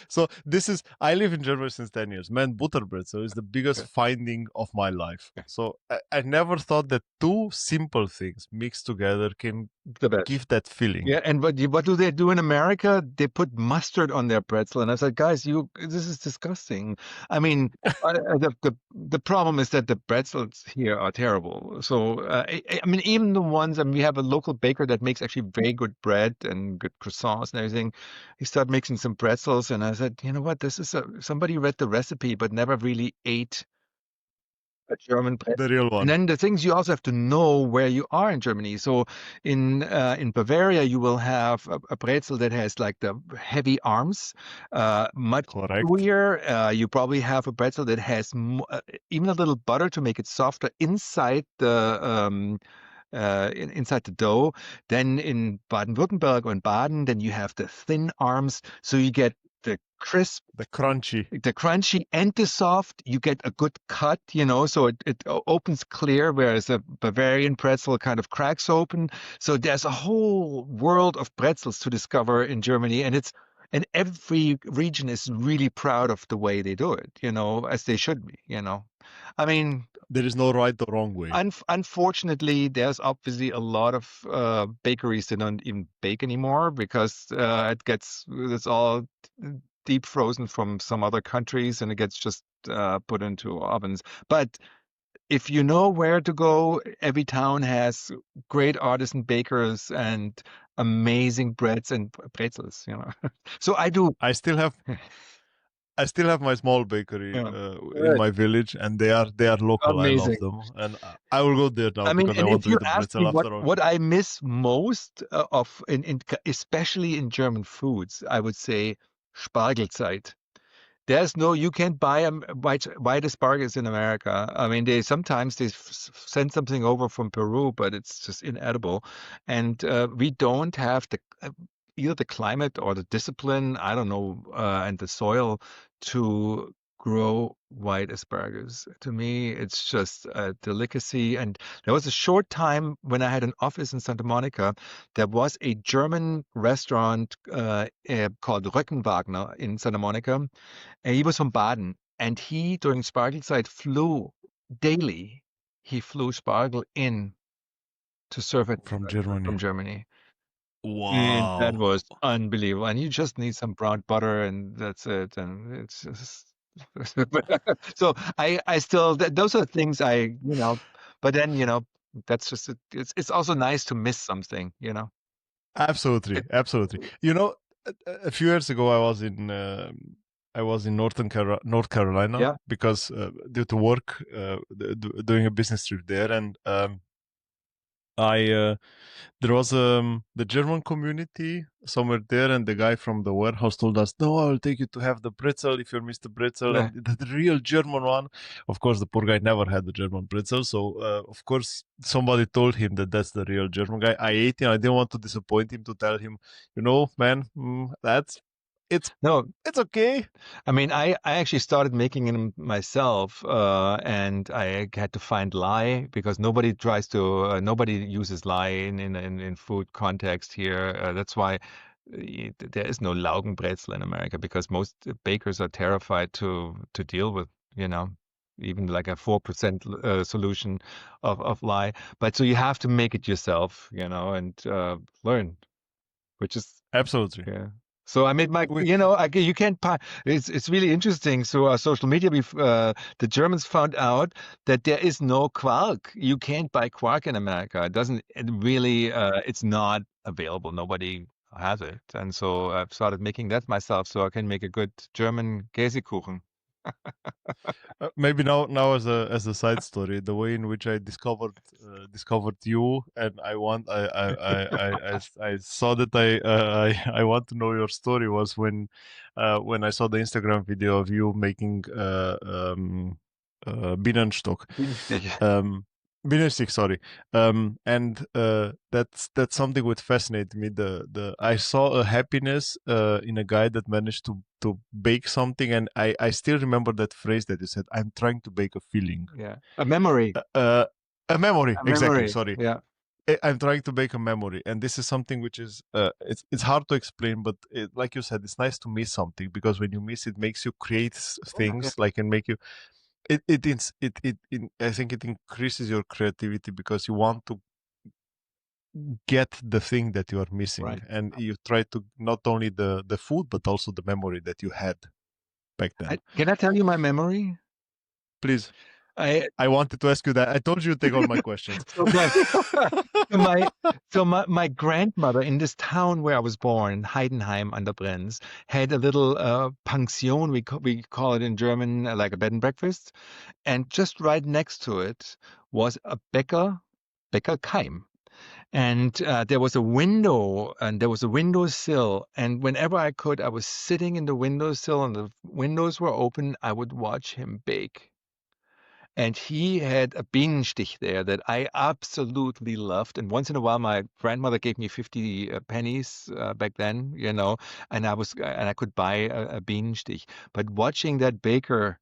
So this is, I live in Germany since 10 years. Man, butterbrezel is the biggest Yeah, finding of my life. yeah, So I never thought that two simple things mixed together can the best. give that feeling. Yeah, and what do they do in America? They put mustard on their pretzel, and I said, guys, this is disgusting. I mean, the problem is that the pretzels here are terrible. So I mean, even the ones, and we have a local baker that makes actually very good bread and good croissants and everything. He started making some pretzels, and I said, you know what? This is somebody read the recipe but never really ate a German The pretzel. real And one. then the things you also have to know where you are in Germany. So in Bavaria, you will have a pretzel that has like the heavy arms, much Correct. chewier. You probably have a pretzel that has even a little butter to make it softer inside inside the dough. Then in Baden-Württemberg or in Baden, then you have the thin arms, so you get the crisp, The crunchy. the crunchy and the soft. You get a good cut, so it opens clear, whereas a Bavarian pretzel kind of cracks open. So there's a whole world of pretzels to discover in Germany, and every region is really proud of the way they do it, as they should be. I mean, There is no right or wrong way. Unfortunately, there's obviously a lot of bakeries that don't even bake anymore because it's all deep frozen from some other countries and it gets just put into ovens. But if you know where to go, every town has great artisan bakers and amazing breads and pretzels. So I do. I still have I still have my small bakery Yeah. in Good. my village, and they are local. I love Amazing. them, and I will go there now I mean, because I and want if to you eat the ask me pretzel what after all. what I miss most of especially in German foods, I would say Spargelzeit. You can't buy white asparagus in America. I mean, sometimes they send something over from Peru, but it's just inedible. And we don't have either the climate or the discipline, I don't know, and the soil to grow white asparagus. To me, it's just a delicacy. And there was a short time when I had an office in Santa Monica. There was a German restaurant called Röckenwagner in Santa Monica, and he was from Baden, and during Spargelzeit, flew daily. He flew Spargel in to serve it From from Germany. Germany. And that Wow. was unbelievable. And you just need some brown butter, and that's it. And it's just so I still those are things but then that's just it's also nice to miss something. Absolutely, It, absolutely. A few years ago, I was in North Carolina yeah. because due to work, doing a business trip there, and I there was the German community somewhere there, and the guy from the warehouse told us, "No, I will take you to have the pretzel if you miss the pretzel, Yeah. and the real German one." Of course, the poor guy never had the German pretzel, so of course somebody told him that that's the real German guy. I ate him. I didn't want to disappoint him, to tell him, man, it's No, it's okay. I mean, I actually started making them myself, and I had to find lye because nobody uses lye in food context here. That's why there is no Laugenbrezel in America because most bakers are terrified to deal with, you know, even like a 4% solution of lye. But so you have to make it yourself, and learn, which is Absolutely. yeah. So I made We you can't buy. It's really interesting. So social media, the Germans found out that there is no quark. You can't buy quark in America. It really, it's not available. Nobody has it. And so I've started making that myself so I can make a good German Käsekuchen. Maybe now as a side story, the way in which I discovered you, and I saw that I want to know your story, was when I saw the Instagram video of you making Bienenstock. Bienenstich. Um, Bienenstich, sorry. And that's something what fascinated me. The I saw a happiness in a guy that managed to bake something, and I still remember that phrase that you said. I'm trying to bake a feeling, Yeah. A memory. uh, uh, a memory. A Exactly. memory. Sorry, Yeah. I'm trying to bake a memory, and this is something which is it's hard to explain, but like you said, it's nice to miss something because when you miss, it makes you create Yeah. things like and make you it I think it increases your creativity because you want to get the thing that you are missing Right. and you try to not only the food but also the memory that you had back then. Can I tell you my memory? Please, I I wanted to ask you that. I told you to take all my questions. so my so my my grandmother in this town where I was born, Heidenheim an der Brenz, had a little pension. We call it in German like a bed and breakfast, and just right next to it was a Bäcker Keim. And there was a window, and there was a windowsill. And whenever I could, I was sitting in the windowsill, and the windows were open. I would watch him bake. And he had a Bienenstich there that I absolutely loved. And once in a while, my grandmother gave me 50 pennies back then, and I could buy a Bienenstich. But watching that baker,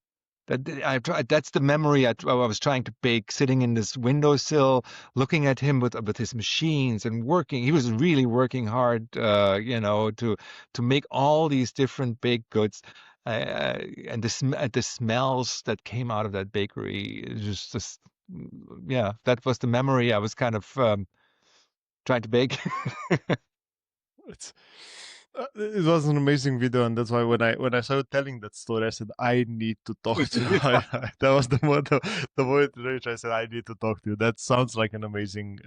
that's the memory I was trying to bake, sitting in this windowsill, looking at him with his machines and working. He was really working hard, to make all these different baked goods. And the smells that came out of that bakery is just yeah, that was the memory I was kind of trying to bake. It's it was an amazing video, and that's why when I started telling that story, I said I need to talk to you. That was the moment in which I said I need to talk to you. That sounds like an amazing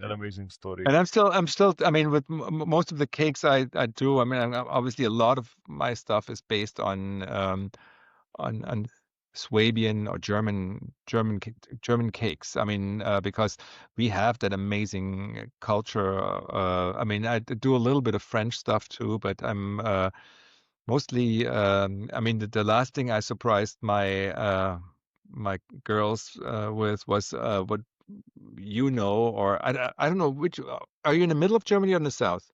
story. And I'm still. I mean, with most of the cakes I do. I mean, obviously a lot of my stuff is based on Swabian or German cakes. I mean, because we have that amazing culture. I mean, I do a little bit of French stuff too, but I'm mostly. I mean, the last thing I surprised my girls with was what or I don't know which. Are you in the middle of Germany or in the south?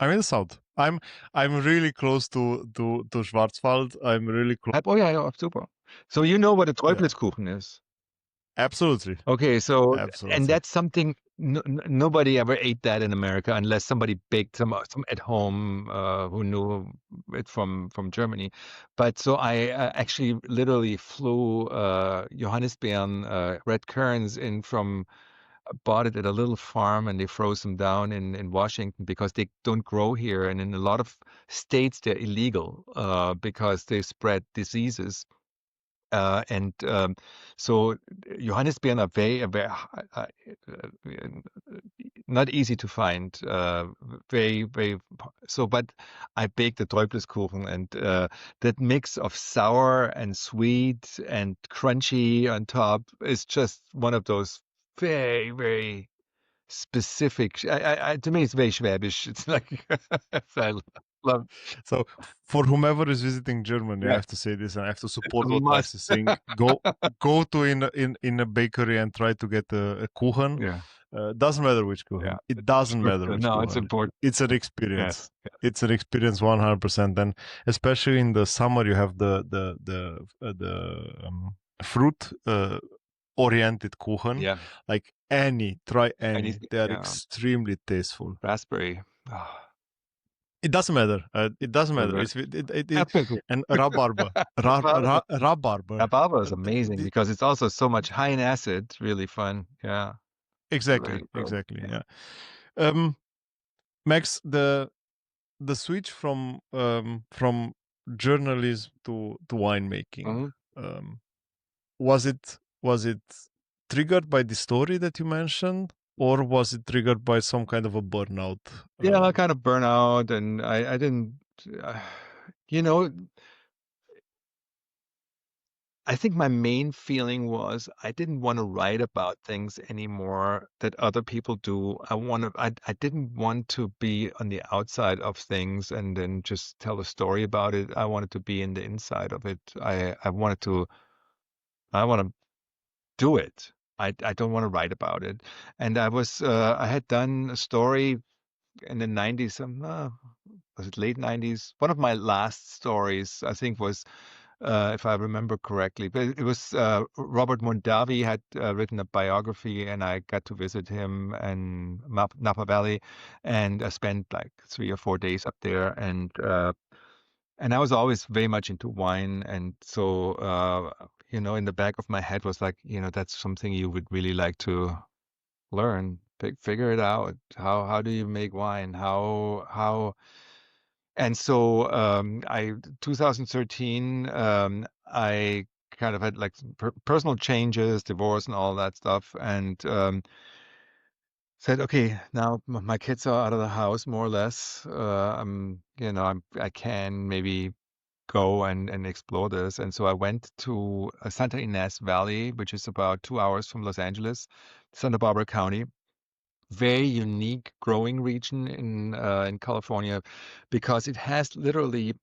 I'm in the south. I'm really close to Schwarzwald. I'm really close. Oh yeah, yeah, super. So you know what a Yeah, Teufelskuchen is? absolutely, Okay, so and absolutely. that's something nobody ever ate that in America unless somebody baked some at home who knew it from Germany. But so I actually literally flew Johannisbeeren, red currants in from bought it at a little farm and they froze them down in Washington because they don't grow here, and in a lot of states they're illegal because they spread diseases. And so Johannisbeeren are very not easy to find. Very, very. So, but I baked the Teufelskuchen, and that mix of sour and sweet and crunchy on top is just one of those very, very specific. To me, it's very Schwäbisch. It's like I love. So for whomever is visiting Germany, I Yeah, have to say this, and I have to it's a support what must. Max is saying. Go to in a bakery and try to get a kuchen. Yeah, Doesn't matter which yeah. kuchen. It doesn't matter which No, it's kuchen. important. It's an experience. Yes. It's an experience 100%. And especially in the summer, you have the fruit oriented kuchen. Yeah. Like try any. They are Yeah. extremely tasteful. Raspberry. Oh, It doesn't matter. It doesn't so matter. good. It Erdbeerkuchen. and rhabarber, rhabarber. Rhabarber is amazing The- because it's also so much high in acid. Really fun. Yeah. Really exactly, good. exactly. Yeah. Yeah. Um, Max, the switch from journalism to winemaking, Mhm. um, was it triggered by the story that you mentioned, or was it triggered by some kind of a burnout? Yeah, I kind of burnout, and I didn't. Uh, you know, I think my main feeling was I didn't want to write about things anymore that other people do. I didn't want to be on the outside of things and then just tell a story about it. I wanted to be in the inside of it. I want to do it. I don't want to write about it. And I had done a story in the 90s, was it late 90s? One of my last stories, I think, was, if I remember correctly, but it was Robert Mondavi had written a biography, and I got to visit him in Napa Valley, and I spent like 3 or 4 days up there, and I was always very much into wine, and so in the back of my head was like, that's something you would really like to learn, figure it out. How do you make wine? And so I 2013 I kind of had like some personal changes, divorce and all that stuff, and said, okay, now my kids are out of the house more or less. I can maybe go and explore this. And so I went to Santa Ynez Valley, which is about 2 hours from Los Angeles, Santa Barbara County. Very unique growing region in California, because it has literally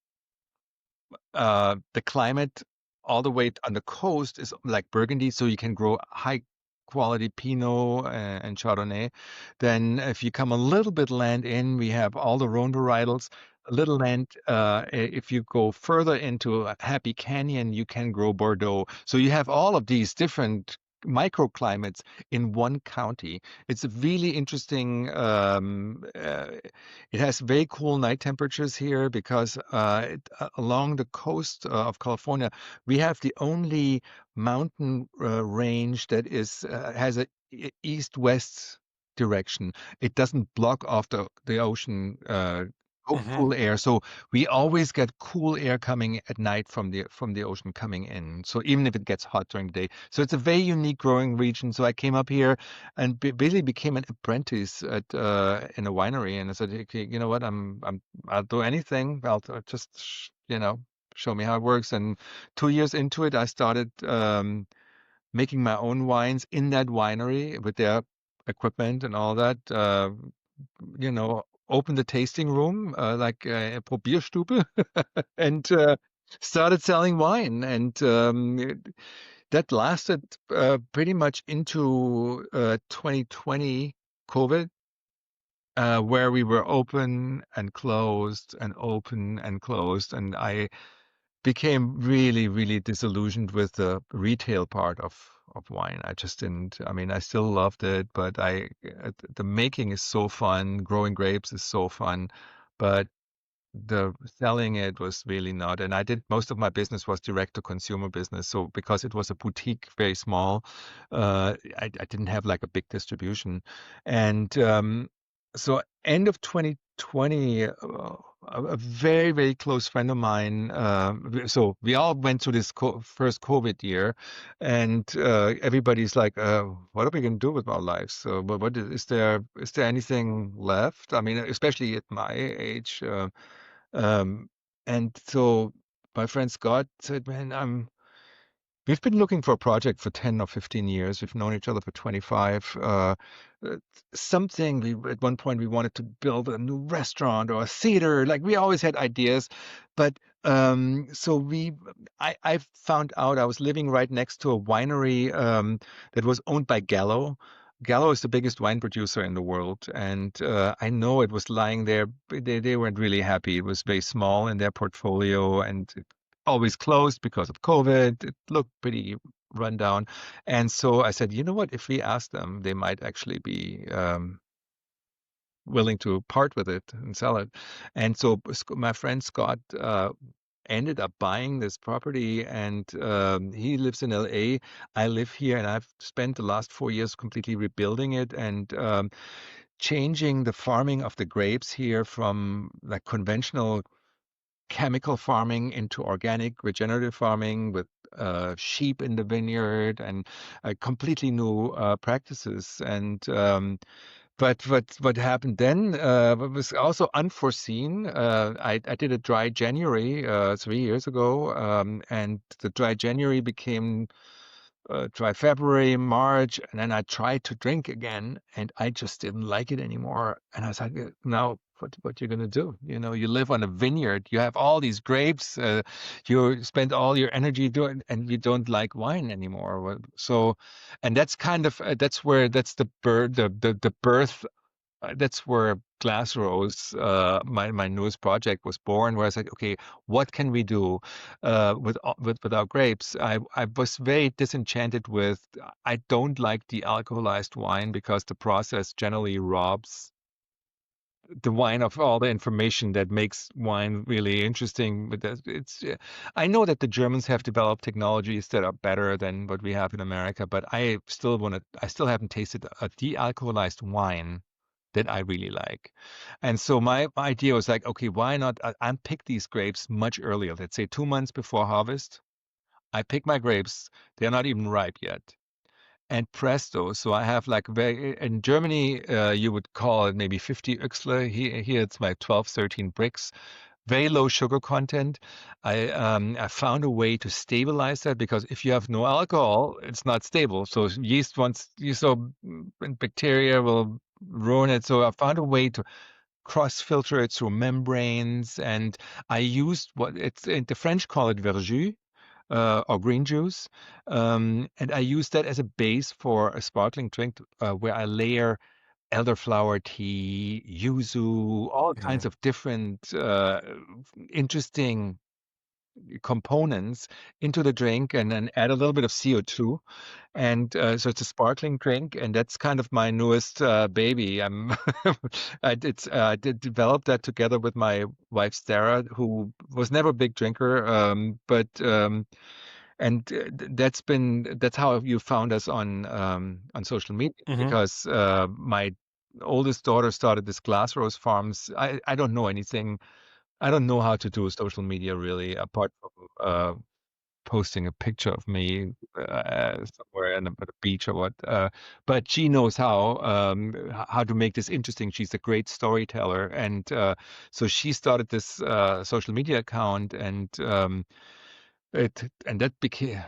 the climate all the way on the coast is like Burgundy, so you can grow high quality Pinot and Chardonnay. Then if you come a little bit land in, we have all the Rhone varietals. A little land, if you go further into Happy Canyon, you can grow Bordeaux. So you have all of these different microclimates in one county. It's a really interesting. It has very cool night temperatures here because along the coast of California, we have the only mountain range that has a east-west direction. It doesn't block off the ocean. Hmm. Cool air, so we always get cool air coming at night from the ocean coming in. So even if it gets hot during the day, so it's a very unique growing region. So I came up here and basically became an apprentice at in a winery, and I said, okay, you know what, I'll do anything. Just show me how it works. And 2 years into it, I started making my own wines in that winery with their equipment and all that. Opened the tasting room, like a Probierstube, and started selling wine. And that lasted pretty much into 2020 COVID, where we were open and closed and open and closed. And I became really, really disillusioned with the retail part of wine. I just didn't. I mean, I still loved it, but the making is so fun. Growing grapes is so fun, but the selling it was really not. And I did most of my business was direct to consumer business. So because it was a boutique, very small, I didn't have like a big distribution. And so end of 2020, a very, very close friend of mine. So we all went through this first COVID year, and everybody's like, "What are we going to do with our lives? So, but what is there anything left? I mean, especially at my age." Um, and so my friend Scott said, "Man, we've been looking for a project for 10 or 15 years. We've known each other for 25. Uh, Something at one point we wanted to build a new restaurant or a theater. Like we always had ideas, but so I found out I was living right next to a winery that was owned by Gallo. Gallo is the biggest wine producer in the world, and I know it was lying there. They weren't really happy. It was very small in their portfolio, and always closed because of COVID. It looked pretty run down. And so I said, you know what? If we ask them, they might actually be willing to part with it and sell it. And so my friend Scott ended up buying this property, and he lives in LA. I live here, and I've spent the last 4 years completely rebuilding it and changing the farming of the grapes here from like conventional chemical farming into organic regenerative farming with sheep in the vineyard and completely new practices. And but what happened then was also unforeseen. I did a dry January 3 years ago, and the dry January became try February, March, and then I tried to drink again, and I just didn't like it anymore. And I was like, now what you're gonna do? You know, you live on a vineyard, you have all these grapes, you spend all your energy doing, and you don't like wine anymore. So, and that's kind of that's the birth the birth that's where Glass Rose, my newest project, was born. Where I was like, okay, what can we do with our grapes? I was very disenchanted with. I don't like the alcoholized wine because the process generally robs the wine of all the information that makes wine really interesting. But it's I know that the Germans have developed technologies that are better than what we have in America, but I still haven't tasted a de-alcoholized wine that I really like. And so my idea was like, okay, why not? I pick these grapes much earlier, let's say 2 months before harvest. I pick my grapes, they're not even ripe yet. And presto, so I have like very, in Germany, you would call it maybe 50 Öxle. Here it's my 12, 13 bricks. Very low sugar content. I found a way to stabilize that because if you have no alcohol, it's not stable. So yeast wants you so bacteria will ruin it. So I found a way to cross filter it through membranes, and I used what it's in the French call it verjus, or green juice. And I use that as a base for a sparkling drink where I layer elderflower tea, yuzu, all Yeah. kinds of different interesting components into the drink, and then add a little bit of CO2. And so it's a sparkling drink, and that's kind of my newest baby. I did develop that together with my wife Sarah, who was never a big drinker, but and that's how you found us on social media Hmm. because my oldest daughter started this Glass Rose Farms. I don't know anything. I don't know how to do social media really, apart from posting a picture of me somewhere at a beach or what. But she knows how to make this interesting. She's a great storyteller, and so she started this social media account, and that became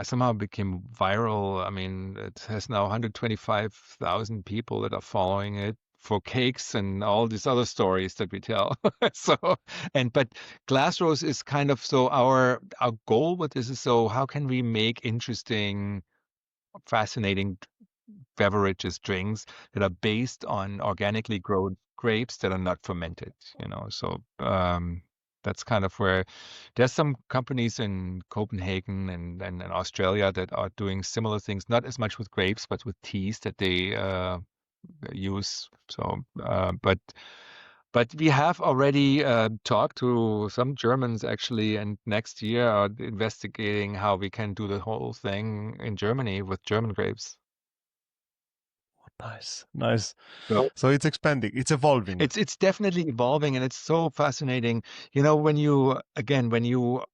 somehow became viral. I mean, it has now 125,000 people that are following it for cakes and all these other stories that we tell. So, but Glassrose is kind of so our goal with this is so how can we make interesting, fascinating beverages, drinks that are based on organically grown grapes that are not fermented, you know. So that's kind of where there's some companies in Copenhagen and Australia that are doing similar things, not as much with grapes, but with teas that they use. So, but we have already talked to some Germans actually, and next year are investigating how we can do the whole thing in Germany with German grapes. Nice, nice. So So it's expanding, it's evolving. it's definitely evolving, and it's so fascinating. You know, when you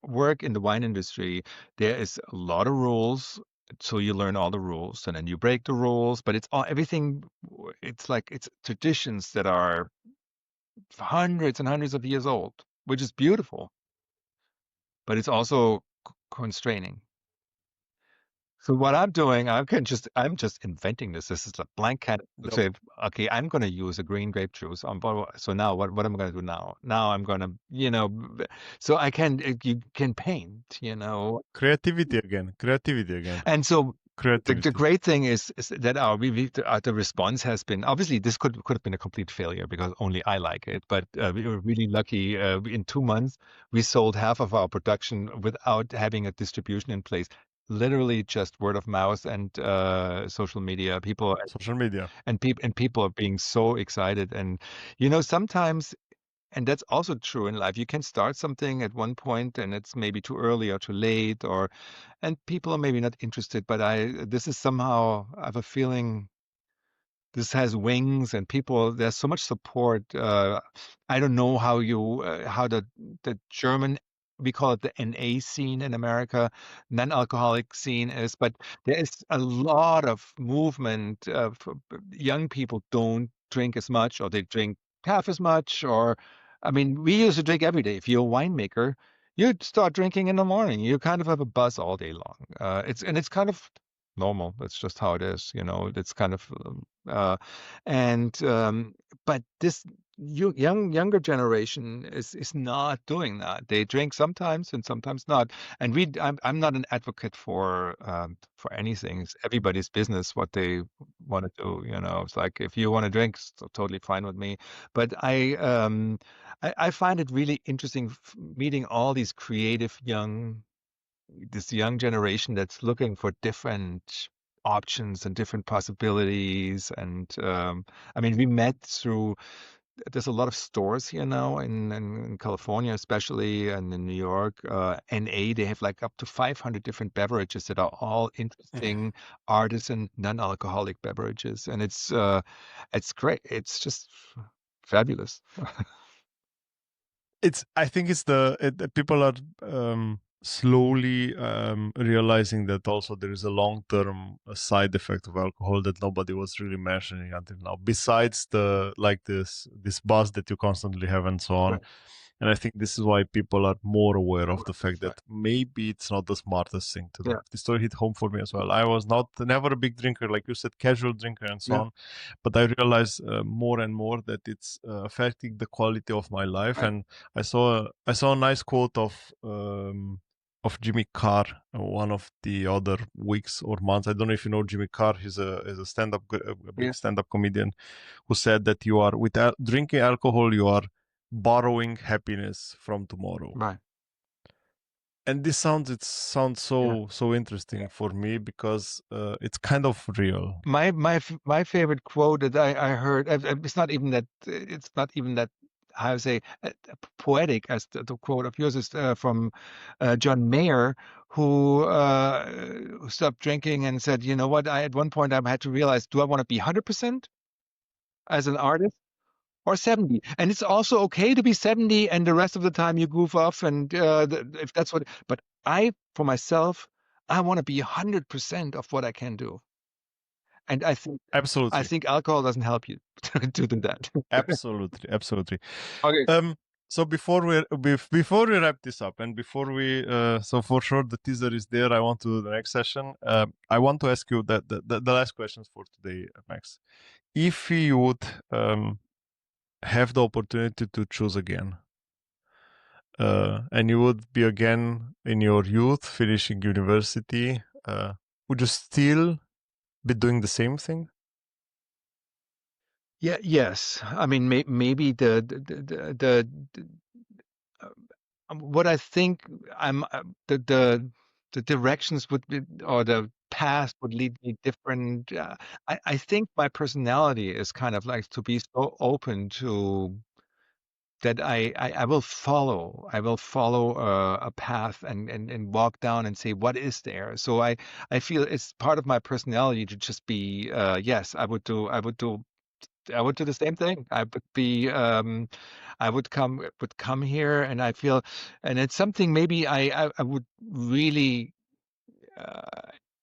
work in the wine industry, there is a lot of rules. So you learn all the rules, and then you break the rules. But it's all everything. It's like it's traditions that are hundreds and hundreds of years old, which is beautiful, but it's also constraining. So what I'm doing, I'm just inventing this. This is a blank canvas. Yep. Say, okay, I'm going to use a green grape juice. So now what am I going to do now? Now I'm going to, so you can paint, Creativity again, and so the creativity. great thing is that the response has been obviously this could have been a complete failure because only I like it, but we were really lucky. In 2 months, we sold half of our production without having a distribution in place. Literally just word of mouth and social media. People Social media. and people are being so excited, and sometimes. And that's also true in life. You can start something at one point and it's maybe too early or too late, and people are maybe not interested, but this is somehow, I have a feeling this has wings and there's so much support. I don't know how the German, we call it the NA scene in America, non-alcoholic scene is, but there is a lot of movement. Young people don't drink as much, or they drink half as much, or, I mean, we used to drink every day. If you're a winemaker, you start drinking in the morning. You kind of have a buzz all day long. It's kind of normal. That's just how it is, you know. It's kind of, and but this younger generation is not doing that. They drink sometimes and sometimes not. And I'm not an advocate for anything. It's everybody's business what they want to do. You know, it's like if you want to drink, it's totally fine with me. But I find it really interesting meeting all these creative this young generation that's looking for different options and different possibilities. And I mean, we met through, there's a lot of stores here now in California, especially, and in New York, NA, they have like up to 500 different beverages that are all interesting artisan non-alcoholic beverages. And it's great. It's just fabulous. I think it's people are slowly realizing that also there is a long-term side effect of alcohol that nobody was really mentioning until now, besides this buzz that you constantly have and so on. Right. And I think this is why people are more aware of the fact Right. that maybe it's not the smartest thing to do. Yeah. The story hit home for me as well. I was never a big drinker, like you said, casual drinker and so Yeah. on. But I realized more and more that it's affecting the quality of my life. Right. And I saw a nice quote of Jimmy Carr one of the other weeks or months. I don't know if you know Jimmy Carr. He's a a Yeah. big stand-up comedian who said that you are drinking alcohol, you are borrowing happiness from tomorrow. Right. And it sounds Yeah. so interesting for me because it's kind of real. My favorite quote that I heard, it's not even that, how to say, poetic as the quote of yours is from John Mayer, who stopped drinking and said, you know what, at one point I had to realize, do I want to be 100% as an artist or 70? And it's also okay to be 70 and the rest of the time you goof off, and if that's what, but for myself, I want to be 100% of what I can do. And I Absolutely. think alcohol doesn't help you to do that. Absolutely. Okay. So before we wrap this up, and before we so for sure the teaser is there. I want to do the next session. I want to ask you the last questions for today, Max. If you would have the opportunity to choose again, and you would be again in your youth, finishing university, would you still be doing the same thing? Yeah, yes. I mean, maybe what I think I'm the directions would be, or the path would lead me different. I think my personality is kind of like to be so open to that I will follow a path and walk down and say what is there. So I feel it's part of my personality to just be yes, I would do the same thing. I would be I would come here, and I feel, and it's something maybe I would really uh,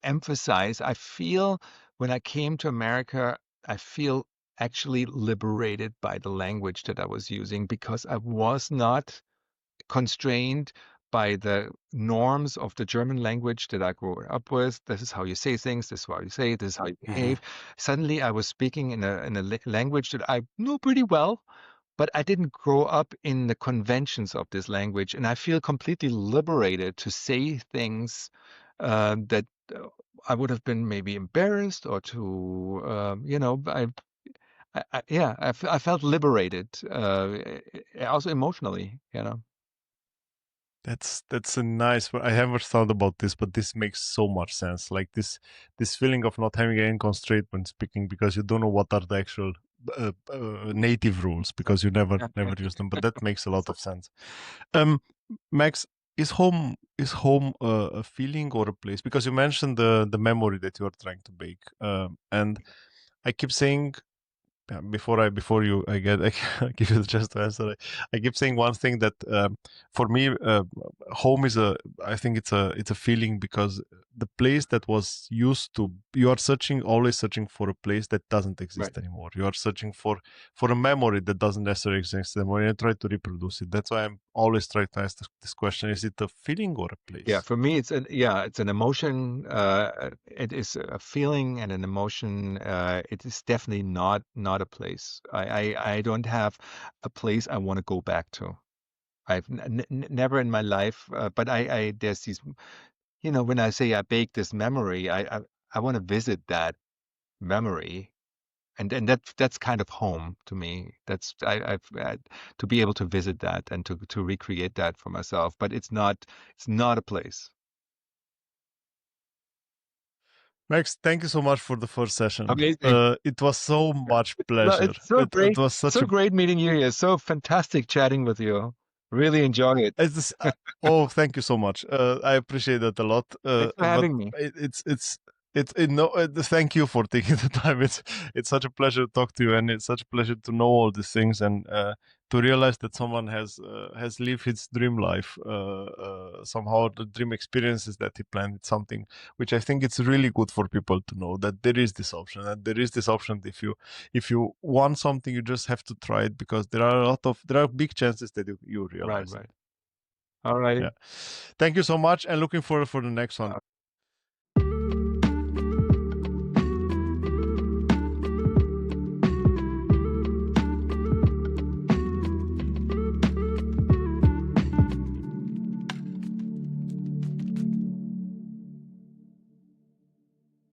emphasize. I feel when I came to America, I feel actually liberated by the language that I was using, because I was not constrained by the norms of the German language that I grew up with. This is how you say things. This is how you say it. This is how you Mm-hmm. behave. Suddenly, I was speaking in a language that I knew pretty well, but I didn't grow up in the conventions of this language, and I feel completely liberated to say things that I would have been maybe embarrassed or to, yeah, I felt liberated, also emotionally, you know. That's a nice. I haven't thought about this, but this makes so much sense. Like this feeling of not having any constraint when speaking because you don't know what are the actual native rules because you Yeah, never use them. But that makes a lot of sense. Um, Max, is home a feeling or a place? Because you mentioned the memory that you are trying to bake, and I keep saying before you I give you the chance to answer. I keep saying one thing that for me, home is I think it's a feeling because the place that was used to, you are always searching for a place that doesn't exist anymore. You are searching for a memory that doesn't necessarily exist anymore, and try to reproduce it. That's why I'm always trying to ask this question: is it a feeling or a place? Yeah, for me, it's an emotion. It is a feeling and an emotion. It is definitely not a place. I don't have a place I want to go back to. I've never in my life, but there's these, when I say I bake this memory, I want to visit that memory, and that's kind of home to me. That's I've to be able to visit that and to recreate that for myself. But it's not a place. Max, thank you so much for the first session. Amazing. It was so much Well, pleasure. it's so It great, was such so a great meeting you here. So fantastic chatting with you. Really enjoy it. It's this, oh, thank you so much. I appreciate that a lot. Thanks for But having me. thank you for taking the time. It's such a pleasure to talk to you, and it's such a pleasure to know all these things, and to realize that someone has lived his dream life. Somehow the dream experiences that he planned. It's something which I think it's really good for people to know, that there is this option, and there is this option. If you want something, you just have to try it, because there are big chances that you realize it. Right. All righty. Yeah. Thank you so much, and looking forward for the next one.